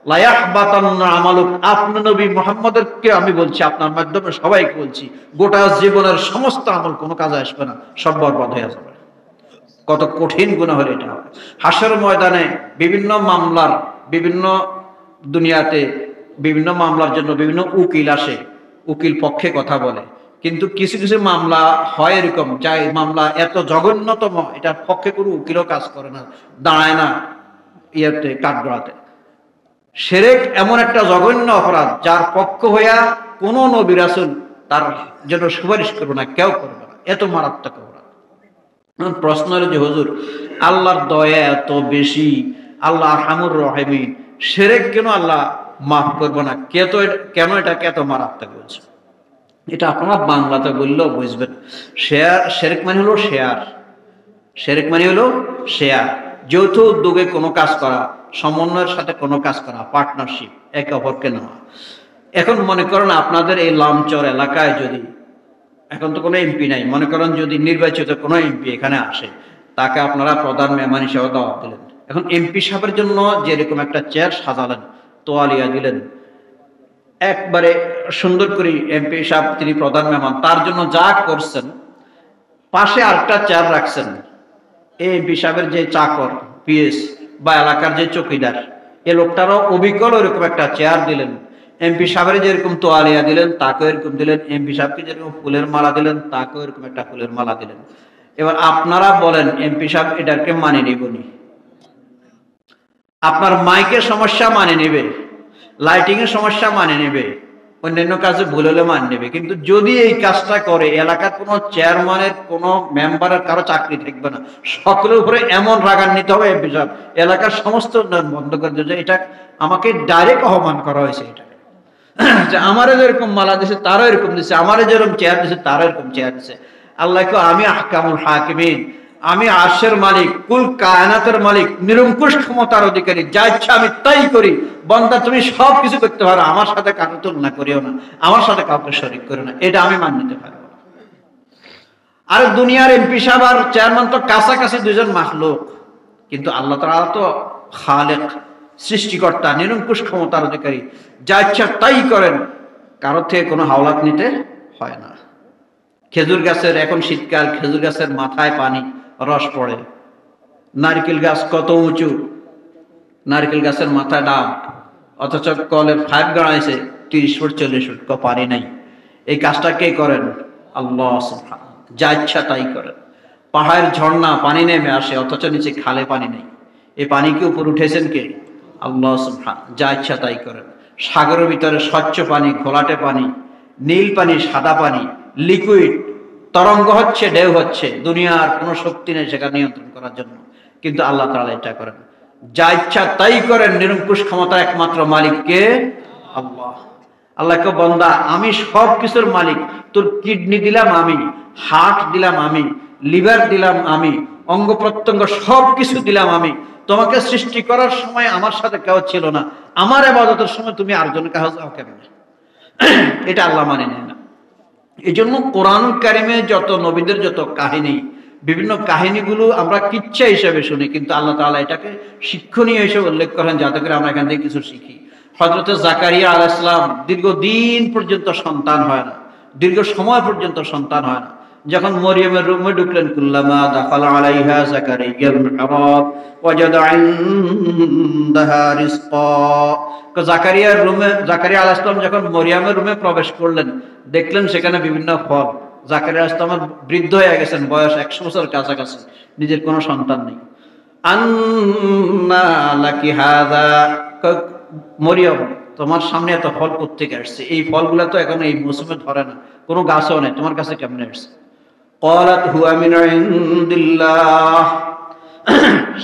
লা ইয়াহবাতান্না আমালুক, আপনি নবী মুহাম্মদকে আমি বলছি, আপনার মাধ্যমে সবাইকে বলছি, গোটা জীবনের সমস্ত আমল কোনো কাজে আসবে না, সব বরবাদ হয়ে যাবে। কত কঠিন গুনাহ হলো এটা। হাসর ময়দানে দুনিয়াতে বিভিন্ন মামলার জন্য বিভিন্ন উকিল আসে, উকিল পক্ষে কথা বলে, কিন্তু কিছু কিছু মামলা হয় এরকম, যাই মামলা এত জঘন্যতম, এটার পক্ষে কোনো উকিলও কাজ করে না, দাঁড়ায় না ইয়েতে, কাঠগড়াতে। শিরক এমন একটা জঘন্য অপরাধ, যার পক্ষ হইয়া কোন নবী রাসূল তার জন্য সুপারিশ করবে না, কেউ করবে না, এত মারাত্মক অপরাধ। প্রশ্ন হলো যে হুজুর, আল্লাহর দয়া এত বেশি, আল্লাহ আরহামুর রহিমিন, শিরক কেন আল্লাহ মাফ করবো না। কেন এটাকে এত মারাত্মক বলছে? এটা আপনারা বাংলাতে বললেও বুঝবেন। শিরক মানে হলো শেয়ার। শিরক মানে হলো শেয়ার, যৌথ উদ্যোগে কোনো কাজ করা, সমন্বয়ের সাথে কোনো কাজ করা, পার্টনারশিপ, একে অপরকে নেওয়া। এখন মনে করেন আপনাদের এই লামচর এলাকায় যদি, এখন তো কোনো এমপি নাই, মনে করেন যদি নির্বাচিত কোনো এমপি এখানে আসে, তাকে আপনারা প্রধান মেহমান হিসেবে দাওয়াত দিলেন। এখন এমপি সাহেবের জন্য যেরকম একটা চেয়ার সাজালেন, তোয়ালিয়া দিলেন, একবারে সুন্দর করে এমপি সাহেব তিনি প্রধান মেহমান, তার জন্য যা করছেন, পাশে আরেকটা চেয়ার রাখছেন। এই এমপি সাহেবের যে চাকর, পিএস বা এলাকার যে চৌকিদার, এ লোকটারও অবিকল ওইরকম একটা চেয়ার দিলেন। এমপি সাহেবের যেরকম তোয়ালিয়া দিলেন তাকেও এরকম দিলেন, এমপি সাহেবকে যেরকম ফুলের মালা দিলেন তাকেও এরকম একটা ফুলের মালা দিলেন। এবার আপনারা বলেন এমপি সাহেব এটাকে মানে নিবনি? আপনার মাইকের সমস্যা মানে নেবে, লাইটিং এর সমস্যা মানে নেবে, অন্যান্য কাজে ভুল হলে মানে নেবে। কিন্তু যদি এই কাজটা করে, এলাকার কোনো চেয়ারম্যানের কোনো মেম্বারের কারো চাকরি থাকবে না, সকলের উপরে এমন রাগান্বিত হবে এমপি সাহেব, এলাকার সমস্ত উন্নয়ন বন্ধ করে দেবে। এটা আমাকে ডাইরেক্ট আহ্বান করা হয়েছে, এটা যে আমারে যেরকম মালা দিছে তারও এরকম দিছে, আমারে যেরকম চেয়ার দিছে তারও এরকম চেয়ার দিছে। আল্লাহকে আমি আহকামুল হাকিমিন, আমি আরশের মালিক, কুল কায়নাতের মালিক, নিরঙ্কুশ ক্ষমতার অধিকারী, যা ইচ্ছা আমি তাই করি। বান্দা তুমি সব কিছু করতে পারো, আমার সাথে কারো তুলনা করিও না, আমার সাথে কাউকে শরীক করো না, এটা আমি মান নিতে পারবো। আর দুনিয়ার এমপি সাহেব আর চেয়ারম্যান তো কাছাকাছি দুইজন মাখলুক, কিন্তু আল্লাহ তাআলা তো খালেক, সৃষ্টিকর্তা, নিরঙ্কুশ ক্ষমতার অধিকারী, যা ইচ্ছা তাই করেন, কারো থেকে কোনো হাওলাত নিতে হয় না। খেজুর গাছের, এখন শীতকাল, খেজুর গাছের মাথায় পানি, রস পড়ে। নারকেল গাছ কত উঁচু, নারকেল গাছের মাথায় ডাব, অথচ কলের পাইপ গাড়াইছে 30 ফুট 40 ফুট, পানি নাই। এই কাজটা কে করেন? আল্লাহ সুবহানাহু, যা ইচ্ছা তাই করেন। পাহাড়ের ঝর্ণা, পানি নেমে আসে, অথচ নিচে খালে পানি নেই। এই পানি কি উপর উঠেছেন কে? আল্লাহ সুবহানাহু, যা ইচ্ছা তাই করেন। সাগরের ভিতরে স্বচ্ছ পানি, ঘোলাটে পানি, নীল পানি, সাদা পানি, লিকুইড, তরঙ্গ হচ্ছে, ঢেউ হচ্ছে, দুনিয়ার কোনো শক্তি নেই সেখানে নিয়ন্ত্রণ করার জন্য, কিন্তু আল্লাহ তাআলা এটা করেন। যা ইচ্ছা তাই করেন। নিরঙ্কুশ ক্ষমতা একমাত্র মালিক কে? আল্লাহ। আল্লাহকে বান্দা আমি সব কিছুর মালিক, তোর কিডনি দিলাম আমি, হার্ট দিলাম আমি, লিভার দিলাম আমি, অঙ্গ প্রত্যঙ্গ সব কিছু দিলাম আমি। তোমাকে সৃষ্টি করার সময় আমার সাথে কেউ ছিল না, আমার ইবাদতের সময় তুমি আরেকজনের কাছে যাও কেমনে? এটা আল্লাহ মানে নেয় না। এই জন্য কোরআন কারিমে যত নবীদের যত কাহিনী, বিভিন্ন কাহিনীগুলো আমরা কিচ্ছা হিসেবে শুনি, কিন্তু আল্লাহ তাআলা এটাকে শিক্ষণীয় হিসেবে উল্লেখ করেন, যাতে করে আমরা এখান থেকে কিছু শিখি। হযরত জাকারিয়া আলাইহিস সালাম দীর্ঘদিন পর্যন্ত সন্তান হয় না, দীর্ঘ সময় পর্যন্ত সন্তান হয় না। যখন মরিয়মের রুমে ঢুকলেন, কুল্লামা দাখালা আলাইহা জাকারিয়াল মিহরাব ওয়াজাদা ইনদাহা রিজকা। জাকারিয়ার রুমে, জাকারিয়া আলাইহিস সালাম যখন মরিয়মের রুমে প্রবেশ করলেন, দেখলেন সেখানে বিভিন্ন ফল। জাকারিয়া আলাইহিস সালাম বৃদ্ধ হয়ে গেছেন, বয়স 100 বছর কাছাকাছি, নিজের কোনো সন্তান নেই। আন্না লাকি হাযা, মরিয়ম তোমার সামনে এত ফল কোত্থেকে আসছে? এই ফলগুলো তো এখন এই মৌসুমে ধরে না, কোনো গাছও নেই, তোমার কাছে কেমনে আসছে? ক্বালাত হুয়া মিন ইনদিল্লাহ।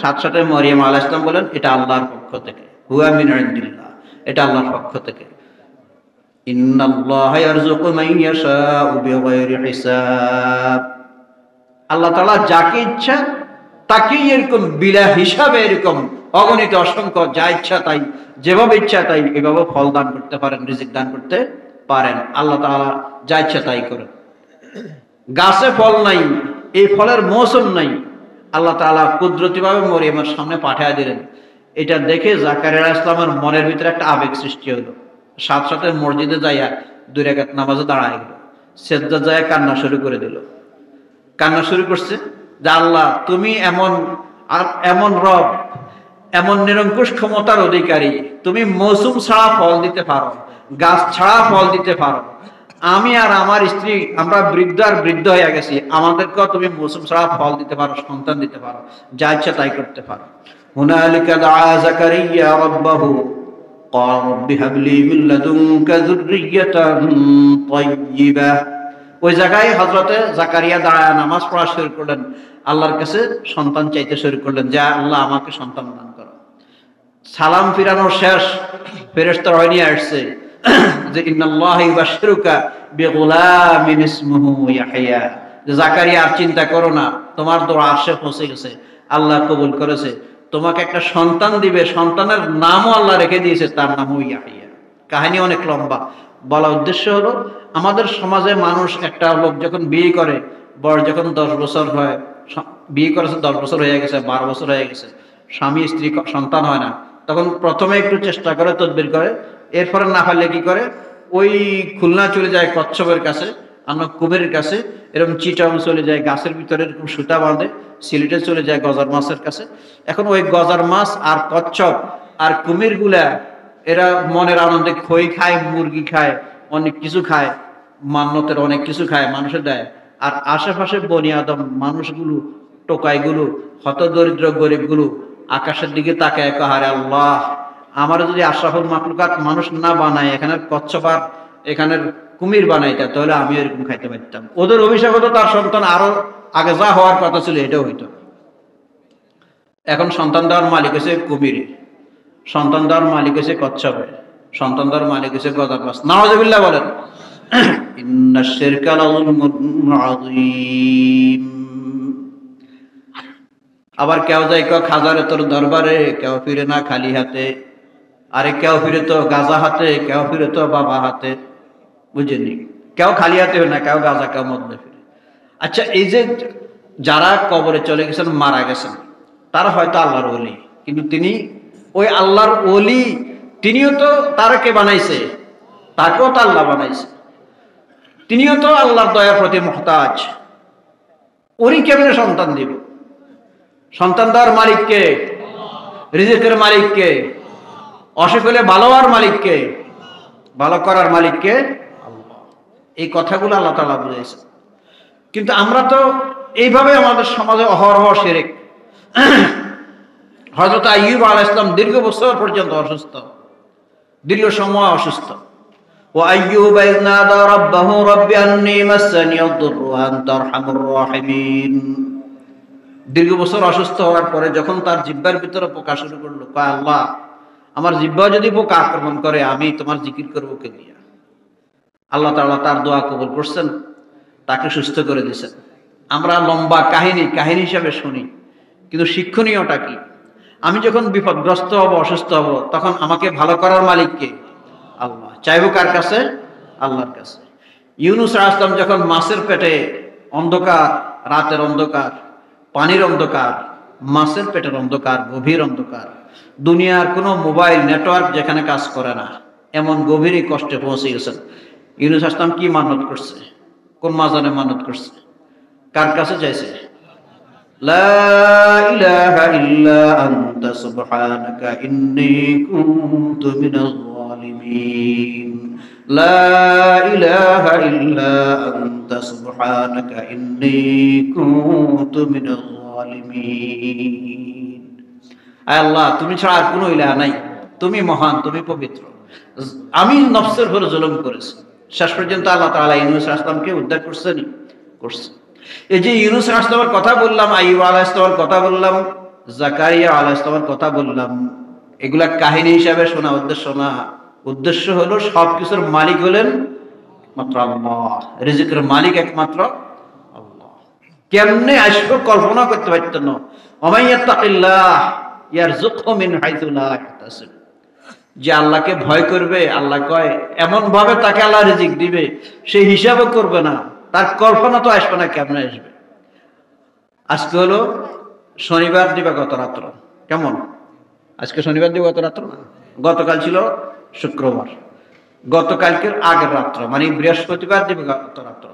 সাথে সাথে মরিয়ম আলাইহিস সালাম বলেন, এটা আল্লাহর পক্ষ থেকে। হুয়া মিন ইনদিল্লাহ, এটা আল্লাহর পক্ষ থেকে। ইন্নাল্লাহা ইয়ারযুকু মান ইয়াশাউ বিগাইরি হিসাব। আল্লাহ তাআলা যাকে ইচ্ছা তাকেই এরকম বিলা হিসাবে, এরকম অগণিত অসংখ্য, যা ইচ্ছা তাই, যেভাবে ইচ্ছা তাই এভাবে ফল দান করতে পারেন, রিজিক দান করতে পারেন। আল্লাহ তাআলা যা ইচ্ছা তাই করেন। গাছে ফল নাই, এই ফলের মৌসুম নাই, আল্লাহ তাআলা কুদরতিভাবে মরিয়মের সামনে পাঠিয়ে দিলেন। এটা দেখে জাকারিয়া আলাইহিস সালামের মনের ভিতরে একটা আবেগ সৃষ্টি হলো। সাথে সাথে মসজিদে যাইয়া 2 রাকাত নামাজে দাঁড়ায় গেল, সেজদা যায় কান্না শুরু করে দিল। কান্না শুরু করছে যে আল্লাহ তুমি এমন, আর এমন রব, এমন নিরঙ্কুশ ক্ষমতার অধিকারী, তুমি মৌসুম ছাড়া ফল দিতে পারো, গাছ ছাড়া ফল দিতে পারো। আমি আর আমার স্ত্রী আমরা বৃদ্ধ আর বৃদ্ধ হয়ে গেছি, আমাদেরকেও তুমি মৌসুম ছাড়া ফল দিতে পারো, সন্তান দিতে পারো, যা ইচ্ছা তাই করতে পারো। হুনালিকা দাআ জাকারিয়া রাব্বাহু ক্বালা রাব্বি হাবলি মিন লাদুনকা যুররিয়াতান তাইয়্যিবাহ। ওই জায়গায় হযরতে জাকারিয়া দাঁড়ায় নামাজ পড়া শুরু করলেন, আল্লাহর কাছে সন্তান চাইতে শুরু করলেন, যা আল্লাহ আমাকে সন্তান দান করো। সালাম ফিরানো শেষ, ফেরেশতারা নিয়ে আসছে যে ইন্নাল্লাহা ইউবাশশিরুকা বিগুলামিন ইসমুহু ইয়াহইয়া, যে জাকারিয়া আর চিন্তা করো না, তোমার দোয়া আরশে পৌঁছে গেছে, আল্লাহ কবুল করেছে, তোমাকে একটা সন্তান দিবে, সন্তানের নামও আল্লাহ রেখে দিয়েছে, তার নামও ইয়াহইয়া। কাহিনী অনেক লম্বা, বলা উদ্দেশ্য হলো আমাদের সমাজে মানুষ, একটা লোক যখন বিয়ে করে, বয়স যখন 10 বছর হয়, বিয়ে করেছে 10 বছর হয়ে গেছে, 12 বছর হয়ে গেছে, স্বামী স্ত্রী সন্তান হয় না, তখন প্রথমে একটু চেষ্টা করে, তদবির করে, এরপরে না পারলে কি করে, ওই খুলনা চলে যায় কচ্ছপের কাছে, আমরা কুমিরের কাছে, এরকম চিটাং চলে যায় গাছের ভিতরে এরকম সুতা বাঁধে, সিলেটে চলে যায় গজার মাছের কাছে। এখন ওই গজার মাছ আর কচ্ছপ আর কুমির গুলা এরা মনের আনন্দে খই খায়, মুরগি খায়, অনেক কিছু খায়, মান্যতের অনেক কিছু খায়, মানুষের দেয়। আর আশেপাশে বনি আদম মানুষগুলো, টোকাইগুলো, হতদরিদ্র গরিবগুলো আকাশের দিকে তাকায়, হারে আল্লাহ, আমার যদি আশরাফুল মাখলুকাত মানুষ না বানায়, এখানের কচ্ছপ আর এখানের কুমির বানাইতা, তাহলে আমি এরকম খাইতে পারতাম। ওদের অভিশাপ হতো তার সন্তান আরো আগে যা হওয়ার কথা ছিল এটাও হইতো। এখন সন্তান দেওয়ার মালিক হয়েছে কুমিরে, সন্তান দেওয়ার মালিক হয়েছে কচ্ছপে, সন্তান দেওয়ার মালিক হয়েছে গদার মাছ। নাউযুবিল্লাহ বলেন। ইন্নাশ শিরকা লাযুলমুন আযীম। আবার কেউ যায় খাজারে তোর দরবারে, কেউ ফিরে না খালি হাতে, আরে কেউ ফিরে তো গাজা হাতে, কেউ ফিরে তো বাবা হাতে, বুঝেনি? কেউ খালি হাতে হয় না, কেউ গাজা, কেউ মদনে ফিরে। আচ্ছা, এই যে যারা কবরে চলে গেছেন, মারা গেছেন, তারা হয়তো আল্লাহর ওলি, কিন্তু তিনি ওই আল্লাহর ওলি, তিনিও তো তারকে বানাইছে, তাকেও তো আল্লাহ বানাইছে, তিনিও তো আল্লাহর দয়ার প্রতি মুহতাজ। উনি কেমনে সন্তান দিব? সন্তান দেওয়ার মালিককে, রিজিকের মালিককে, অসুখ হলে ভালো হওয়ার মালিককে, ভালো করার মালিককে আল্লাহ। এই কথাগুলো আল্লাহ তাআলা বুঝাইছে। কিন্তু আমরা তো এইভাবে আমাদের সমাজে অহরহ শিরক। হযরত আইয়ুব আলাইহিস সালাম দীর্ঘ বছর পর্যন্ত অসুস্থ, দীর্ঘ সময় অসুস্থ। ওয়া আইয়ুব ইয নাদা রাব্বাহু রাব্বি আন্নী মাসসানিয়াদ দুররু ওয়া আনতা আরহামুর রাহিমিন। দীর্ঘ বছর অসুস্থ হওয়ার পরে যখন তার জিহ্বার ভিতরে পোকা শুরু করলো, কয় আল্লাহ, আমার জিহ্বা যদি পোকা আক্রমণ করে, আমি তোমার জিকির করবো কে দিয়া? আল্লাহ তাআলা তার দোয়া কবুল করছেন, তাকে সুস্থ করে দিয়েছেন। আমরা লম্বা কাহিনী হিসাবে শুনি, কিন্তু শিক্ষণীয়টা কি? আমি যখন বিপদগ্রস্ত হব, অসুস্থ হব, তখন আমাকে ভালো করার মালিক কে? আল্লাহ। চাইবো কার কাছে? আল্লাহর কাছে। ইউনূস আলাইহিস সালাম যখন মাছের পেটে, অন্ধকার, রাতের অন্ধকার, পানির অন্ধকার, মাছের পেটের অন্ধকার, গভীর অন্ধকার, দুনিয়ার কোনো মোবাইল নেটওয়ার্ক যেখানে কাজ করে না, এমন গভীরই কষ্টে পৌঁছে গেছেন। ইউনূস আলাইহিস সালাম কি মানত করছে? কোন মাজানে মানত করছে? কার কাছে চাইছে? লা ইলাহা ইল্লা আনতা সুবহানাকা ইন্নী কুনতু মিনাজ জালিমিন। লা ইলাহা ইল্লা আনতা সুবহানাকা ইন্নী কুনতু মিনাজ জালিমিন। আয় আল্লাহ, তুমি ছাড়া আর কোনো ইলাহ নাই, তুমি মহান, তুমি পবিত্র, আমি নফসের উপর জুলুম করেছি। শেষ পর্যন্ত আল্লাহ তাআলা ইউনূস আলাইহিস সালামকে উদ্ধার করছেন, করছে। এই যে ইউনূস আলাইহিস সালামের কথা বললাম, আইয়ুব আলাইহিস সালামের কথা বললাম, জাকারিয়া আলাইহিস সালামের কথা বললাম, এগুলা কাহিনী হিসাবে শোনা উদ্দেশ্য না। উদ্দেশ্য হলো সবকিছুর মালিক হলেন একমাত্র আল্লাহ, রিজিকের মালিক একমাত্র আল্লাহ। কেমনে আসবে কল্পনা করতে পারতেন না। ওয়া ইয়াত্তাকিল্লাহ ইয়ারযুকহু মিন হাইথু লা ইয়াহতাসিব। যে আল্লাহকে ভয় করবে, আল্লাহ কয় এমন ভাবে তাকে আল্লাহ রিজিক দিবে, সে হিসাবও করবে না, তার কল্পনা তো আসবে না কেমনে আসবে। আজকে হলো শনিবার দিবাগত রাত্র, কেমন? আজকে শনিবার দিবাগত রাত্র না, গতকাল ছিল শুক্রবার, গতকালকের আগের রাত্র, মানে বৃহস্পতিবার দিবাগত রাত্র,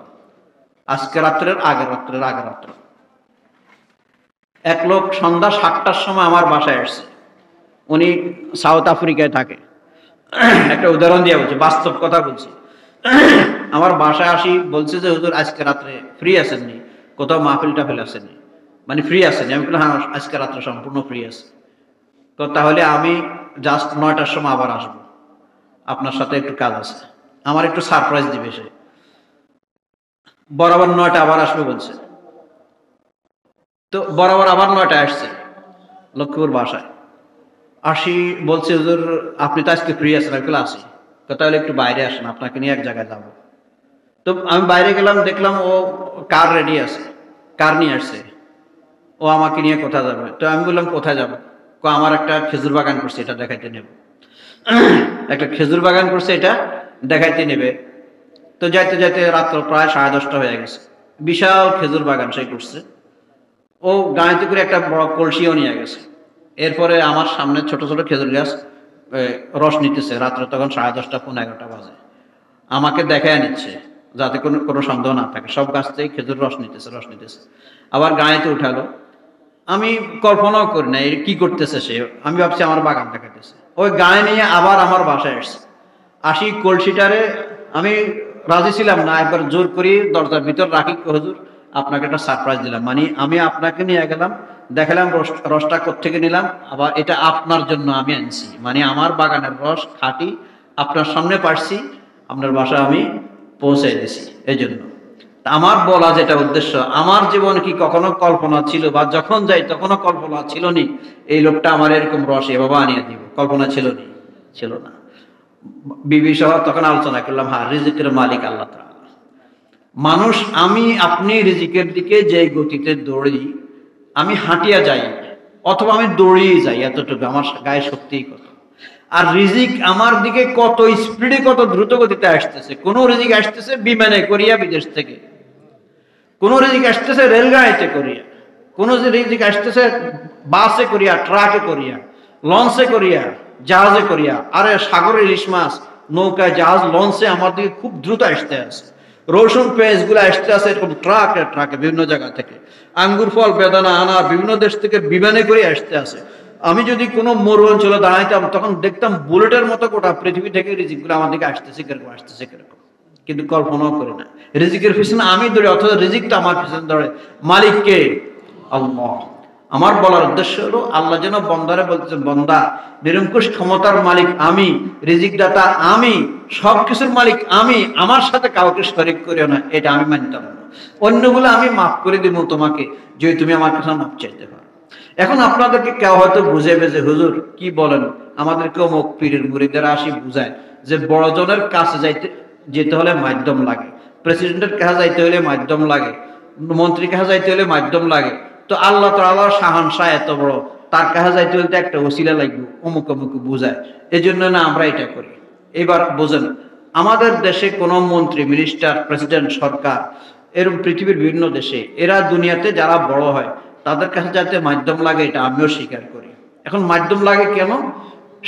আজকে রাত্রের আগের রাত্র। এক লোক সন্ধ্যা 7টার সময় আমার বাসায় আসছে। উনি সাউথ আফ্রিকায় থাকে। একটা উদাহরণ দিয়ে বলছি, বাস্তব কথা বলছি। আমার বাসায় আসি, বলছে যে হুজুর আজকে রাত্রে ফ্রি আছেননি, কোথাও মাহফিল টাফিল আসেননি, মানে ফ্রি আছেন? আমি বললাম হ্যাঁ, আজকে রাত্রে সম্পূর্ণ ফ্রি আছে। তো তাহলে আমি জাস্ট 9টার সময় আবার আসবো, আপনার সাথে একটু কাজ আছে, আমার একটু সারপ্রাইজ দিবে সে। বরাবর 9টা আবার আসবে বলছে। তো বরাবর আবার 9টায় আসছে লক্ষ্মীপুর বাসায়। আসি, বলছে হুজুর আপনি তো আজকে ফ্রি আছেন? আমি আসি। তাহলে একটু বাইরে আসেন, আপনাকে নিয়ে এক জায়গায় যাবো। তো আমি বাইরে গেলাম, দেখলাম ও কার রেডি আছে, কার নিয়ে আসছে। ও আমাকে নিয়ে কোথায় যাবে? তো আমি বললাম কোথায় যাবো? আমার একটা খেজুর বাগান করছে, এটা দেখাইতে নেব। একটা খেজুর বাগান করছে, এটা দেখাইতে নেবে। তো যাইতে যাইতে রাত্র প্রায় 10:30 হয়ে গেছে। বিশাল খেজুর বাগান সে করছে। ও গাড়িতে করে একটা বড় কলসিও নিয়ে গেছে। এরপরে আমার সামনে ছোট ছোট খেজুর গাছ রস নিতেছে। রাত্রে তখন 10:30 পৌনে 11টা বাজে। আমাকে দেখায় নিচ্ছে যাতে কোনো কোনো সন্দেহ না থাকে। সব গাছ থেকে খেজুর রস নিতেছে। আবার গাড়িতে উঠালো। আমি কল্পনাও করি না কি করতেছে সে। আমি ভাবছি আমার বাগান দেখাতেছে। ওই গায়ে নিয়ে আবার আমার বাসায় আসছে। আসি কলসিটারে আমি রাজি ছিলাম না, একবার জোর করি দরজার ভিতর রাখি, হুজুর আপনাকে একটা সারপ্রাইজ দিলাম, মানে আমি আপনাকে নিয়ে গেলাম, দেখালাম রসটা কোত্থেকে নিলাম, আবার এটা আপনার জন্য আমি আনছি, মানে আমার বাগানের রস খাঁটি, আপনার সামনে পারছি, আপনার বাসা আমি পৌঁছে দিছি। এই জন্য আমার বলা যেটা উদ্দেশ্য, আমার জীবনে কি কখনো কল্পনা ছিল, বা যখন যাই তখনও কল্পনা ছিল নি এই লোকটা আমার এরকম রস এভাবে আনিয়ে দিব? কল্পনা ছিল নি? ছিল না। বিবি সহ তখন আলোচনা করলাম, হ্যাঁ রিজিকের মালিক আল্লাহ তাআলা। মানুষ আমি আপনি রিজিকের দিকে যে গতিতে দৌড়ি, আমি হাঁটিয়া যাই অথবা আমি দৌড়িয়ে যাই, এতটুকু আমার গায়ে শক্তি কত। আর রিজিক আমার দিকে কত স্পিডে, কত দ্রুত গতিতে আসতেছে। কোন রিজিক আসতেছে বিমানে করিয়া বিদেশ থেকে, কোন রিজিক আসতেছে রেলগাড়িতে করিয়া, কোন রিজিক আসতেছে বাসে করিয়া, ট্রাকে করিয়া, লঞ্চে করিয়া, জাহাজে করিয়া। আরে সাগরে ইলিশ মাছ, নৌকায়, জাহাজ, লঞ্চে আমার দিকে খুব দ্রুত আসতে আছে। রসুন পেঁয়াজ গুলো আসতে আছে এরকম ট্রাকে ট্রাকে বিভিন্ন জায়গা থেকে। আঙ্গুর ফল, বেদানা, আনার বিভিন্ন দেশ থেকে বিমানে করে আসতে আছে। আমি যদি কোনো মরু অঞ্চলে দাঁড়াইতাম তখন দেখতাম বুলেটের মতো গোটা পৃথিবী থেকে রিজিক গুলো আমার দিকে আসতেছে কিরকম। কিন্তু কল্পনাও করি না রিজিকের পিছনে আমি দৌড়ে, অথচ রিজিকটা আমার পিছনে দৌড়ে। মালিক কে? আল্লাহ। আমার বলার উদ্দেশ্য হলো আল্লাহ যেন বন্দারে বলতেছেন, বন্দা নিরঙ্কুশ ক্ষমতার মালিক আমি, রিজিক দাতা আমি, সবকিছুর মালিক আমি, আমার সাথে কাউকে শরীক করিও না। এটা আমি মানতাম না। অন্যগুলো আমি মাফ করে দিব তোমাকে, যদি তুমি আমার কাছে মাফ চাইতে পারো। এখন আপনাদেরকে কেউ হয়তো বুঝাইবে যে হুজুর কি বলেন, আমাদেরকে অমুক পীরের মুরিদেরা আসি বুঝায় যে বড়জনের কাছে যেতে হলে মাধ্যম লাগে, প্রেসিডেন্টের কাছে যাইতে হলে মাধ্যম লাগে, মন্ত্রীর কাছে যাইতে হলে মাধ্যম লাগে। তো আল্লাহ তাআলার শাহানশাহ এত বড়, তার কাছে যাইতে হলে একটা ওসিলা লাগবে, অমুক অমুক বুঝায়। এই জন্য না আমরা এটা করি। এবার বোঝেন, আমাদের দেশে কোনো মন্ত্রী, মিনিস্টার, প্রেসিডেন্ট, সরকার, এরকম পৃথিবীর বিভিন্ন দেশে এরা দুনিয়াতে যারা বড় হয় তাদের কাছে যাতে মাধ্যম লাগে, এটা আমিও স্বীকার করি। এখন মাধ্যম লাগে কেন?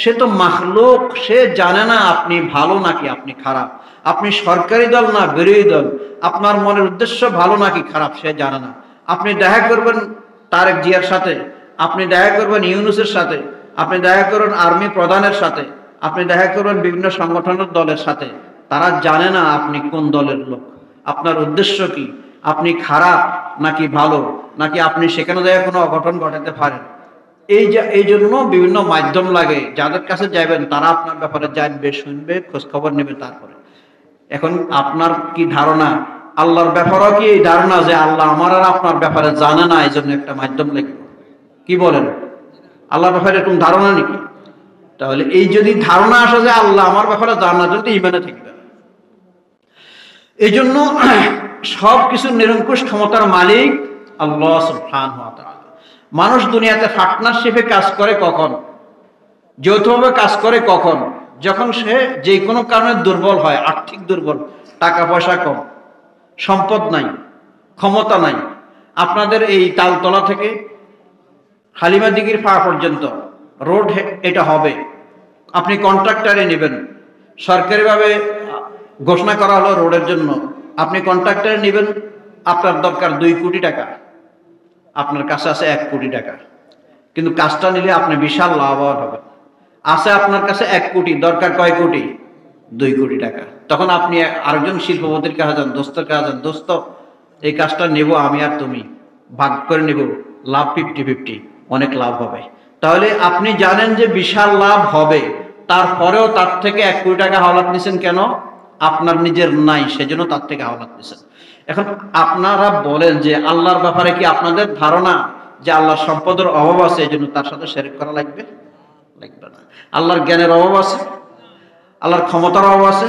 সে তো মাখলুক, সে জানে না আপনি ভালো নাকি আপনি খারাপ, আপনি সরকারি দল না বিরোধী দল, আপনার মনের উদ্দেশ্য ভালো নাকি খারাপ সে জানে না। আপনি দেখা করবেন তারেক জিয়ার সাথে, আপনি দেখা করবেন ইউনূসের সাথে, আপনি দেখা করবেন আর্মি প্রধানের সাথে, আপনি দেখা করবেন বিভিন্ন সংগঠনের দলের সাথে, তারা জানে না আপনি কোন দলের লোক, আপনার উদ্দেশ্য কি, আপনি খারাপ নাকি ভালো, নাকি আপনি সেখানে যায় কোনো অঘটন ঘটাতে পারেন। এই জন্য বিভিন্ন মাধ্যম লাগে, যাদের কাছে যাবেন তারা আপনার ব্যাপারে জানবে, শুনবে, খোঁজ খবর নেবে। তারপরে এখন আপনার কি ধারণা, আল্লাহর ব্যাপারেও কি এই ধারণা যে আল্লাহ আমার আর আপনার ব্যাপারে জানে না, এই জন্য একটা মাধ্যম লাগবে? কি বলেন? আল্লাহর ব্যাপারে এরকম ধারণা নাকি? তাহলে এই যদি ধারণা আসে যে আল্লাহ আমার ব্যাপারে জানা, যদি ইমানে থাকবে। এই জন্য সবকিছু নিরঙ্কুশ ক্ষমতার মালিক আল্লাহ সুবহানাহু ওয়া তাআলা। মানুষ দুনিয়াতে পার্টনারশিপে কাজ করে কখন? যৌথভাবে কাজ করে কখন? যখন সে যে কোনো কারণে দুর্বল হয়, আর্থিক দুর্বল, টাকা পয়সা কম, সম্পদ নাই, ক্ষমতা নাই। আপনাদের এই তালতলা থেকে হালিমা দিঘির পা পর্যন্ত রোড এটা হবে, আপনি কন্ট্রাক্টরে নেবেন, সরকারিভাবে ঘোষণা করা হলো রোডের জন্য, আপনি কন্ট্রাক্টরে নেবেন, আপনার দরকার 2 কোটি টাকা, আপনার কাছে আছে 1 কোটি টাকা, কিন্তু কাজটা নিলে আপনি বিশাল লাভবান হবেন। আছে আপনার কাছে 1 কোটি, দরকার কয় কোটি? 2 কোটি টাকা। তখন আপনি আরেকজন শিল্পপতির কাছে যান, দোস্তের কাছে যান, দোস্ত এই কাজটা নেব আমি আর তুমি, ভাগ করে নেব, লাভ 50-50, অনেক লাভ হবে। তাহলে আপনি জানেন যে বিশাল লাভ হবে, তারপরেও তার থেকে 1 কোটি টাকা হাওলাত নিছেন কেন? আপনার নিজের নাই, সেজন্য তার থেকে হাওলাত নিছেন। এখন আপনারা বলেন যে আল্লাহর ব্যাপারে কি আপনাদের ধারণা যে আল্লাহর সম্পদের অভাব আছে, এই জন্য তার সাথে শিরক করা লাগবে? লাগবে না। আল্লাহর জ্ঞানের অভাব আছে, আল্লাহর ক্ষমতার অভাব আছে?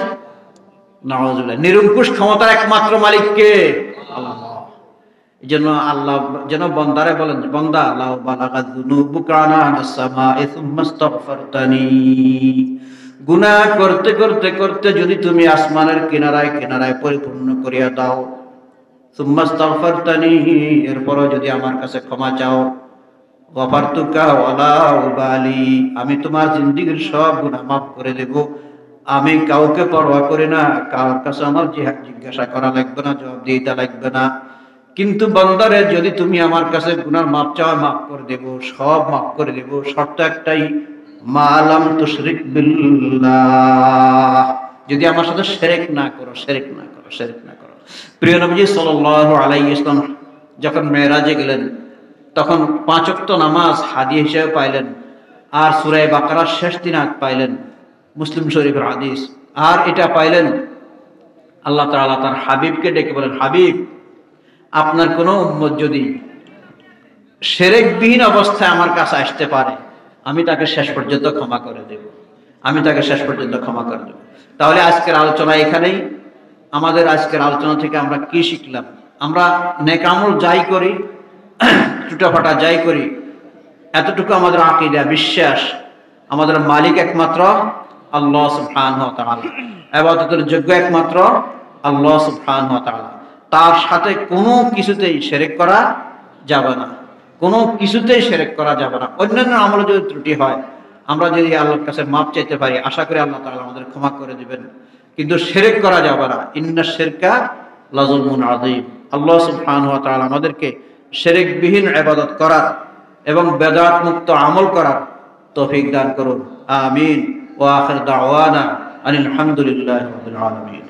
নাউযুবিল্লাহ। নিরঙ্কুশ ক্ষমতার একমাত্র মালিক কে? আল্লাহ। এই জন্য আল্লাহ যেন বান্দারে বলেন, বান্দা লাউ বালাগাত যুনুবুকা আনাস সামা'i সুম্মা ইস্তাগফারতানি, গুনাহ করতে করতে করতে যদি তুমি আসমানের কিনারায় কিনারায় পরিপূর্ণ করিয়া দাও, সুম্মা ইস্তাগফারতানি, এরপরও যদি আমার কাছে ক্ষমা চাও, গফারতুকা ওয়ালা উবালি, আমি তোমার জিন্দেগীর সব গুনাহ মাফ করে দেব। আমি কাউকে পরোয়া করি না, কারোর কাছে আমার জিজ্ঞাসা করা লাগবে না, জবাব দিতে লাগবে না। কিন্তু বান্দারে যদি তুমি আমার কাছে গুনার মাপ চাও, মাফ করে দেব, সব মাফ করে দেব। শর্ত একটাই, মা লাম তুশরিক বিল্লাহ, যদি আমার সাথে শিরক না করো, শিরক না করো, শিরক না করো। প্রিয় নবীজি সাল্লাল্লাহু আলাইহি ওয়াসাল্লাম যখন মেরাজে গেলেন, তখন 5 ওয়াক্ত নামাজ হাদিয়া হিসেবে পাইলেন, আর সূরা বাকারার শেষ 3 আয়াত পাইলেন, মুসলিম শরীফের হাদিস। আর এটা পাইলেন আল্লাহ তাআলা তার হাবিবকে ডেকে বলেন, হাবিব, আপনার কোন উম্মত যদি শিরকবিহীন অবস্থায় আমার কাছে আসতে পারে, আমি তাকে শেষ পর্যন্ত ক্ষমা করে দেব, আমি তাকে শেষ পর্যন্ত ক্ষমা করে দেব। তাহলে আজকের আলোচনা এখানেই। আমাদের আজকের আলোচনা থেকে আমরা কি শিখলাম? আমরা নেক আমল যাই করি, টুটাফাটা যাই করি, এতটুকু আমাদের আকীদা, বিশ্বাস, আমাদের মালিক একমাত্র আল্লাহ সুবহানাহু ওয়া তাআলা, ইবাদতের যোগ্য একমাত্র আল্লাহ সুবহানাহু ওয়া তাআলা। তার সাথে কোনো কিছুতেই শিরক করা যাবে না, কোনো কিছুতেই শিরক করা যাবে না। অন্যান্য আমলে যদি ত্রুটি হয়, আমরা যদি আল্লাহর কাছে মাপ চাইতে পারি, আশা করি আল্লাহ তাআলা আমাদের ক্ষমা করে দিবেন। কিন্তু শিরক করা যাবে না। ইন্নাশ শিরকা লাযুলমুন আযীম। আল্লাহ সুবহানাহু ওয়া তাআলা আমাদেরকে শিরকবিহীন ইবাদত করার এবং বেদাত মুক্ত আমল করার তৌফিক দান করুন। আমিন। ওয়া আখির দাওয়ানা আনিল হামদুলিল্লাহি রাব্বিল আলামিন।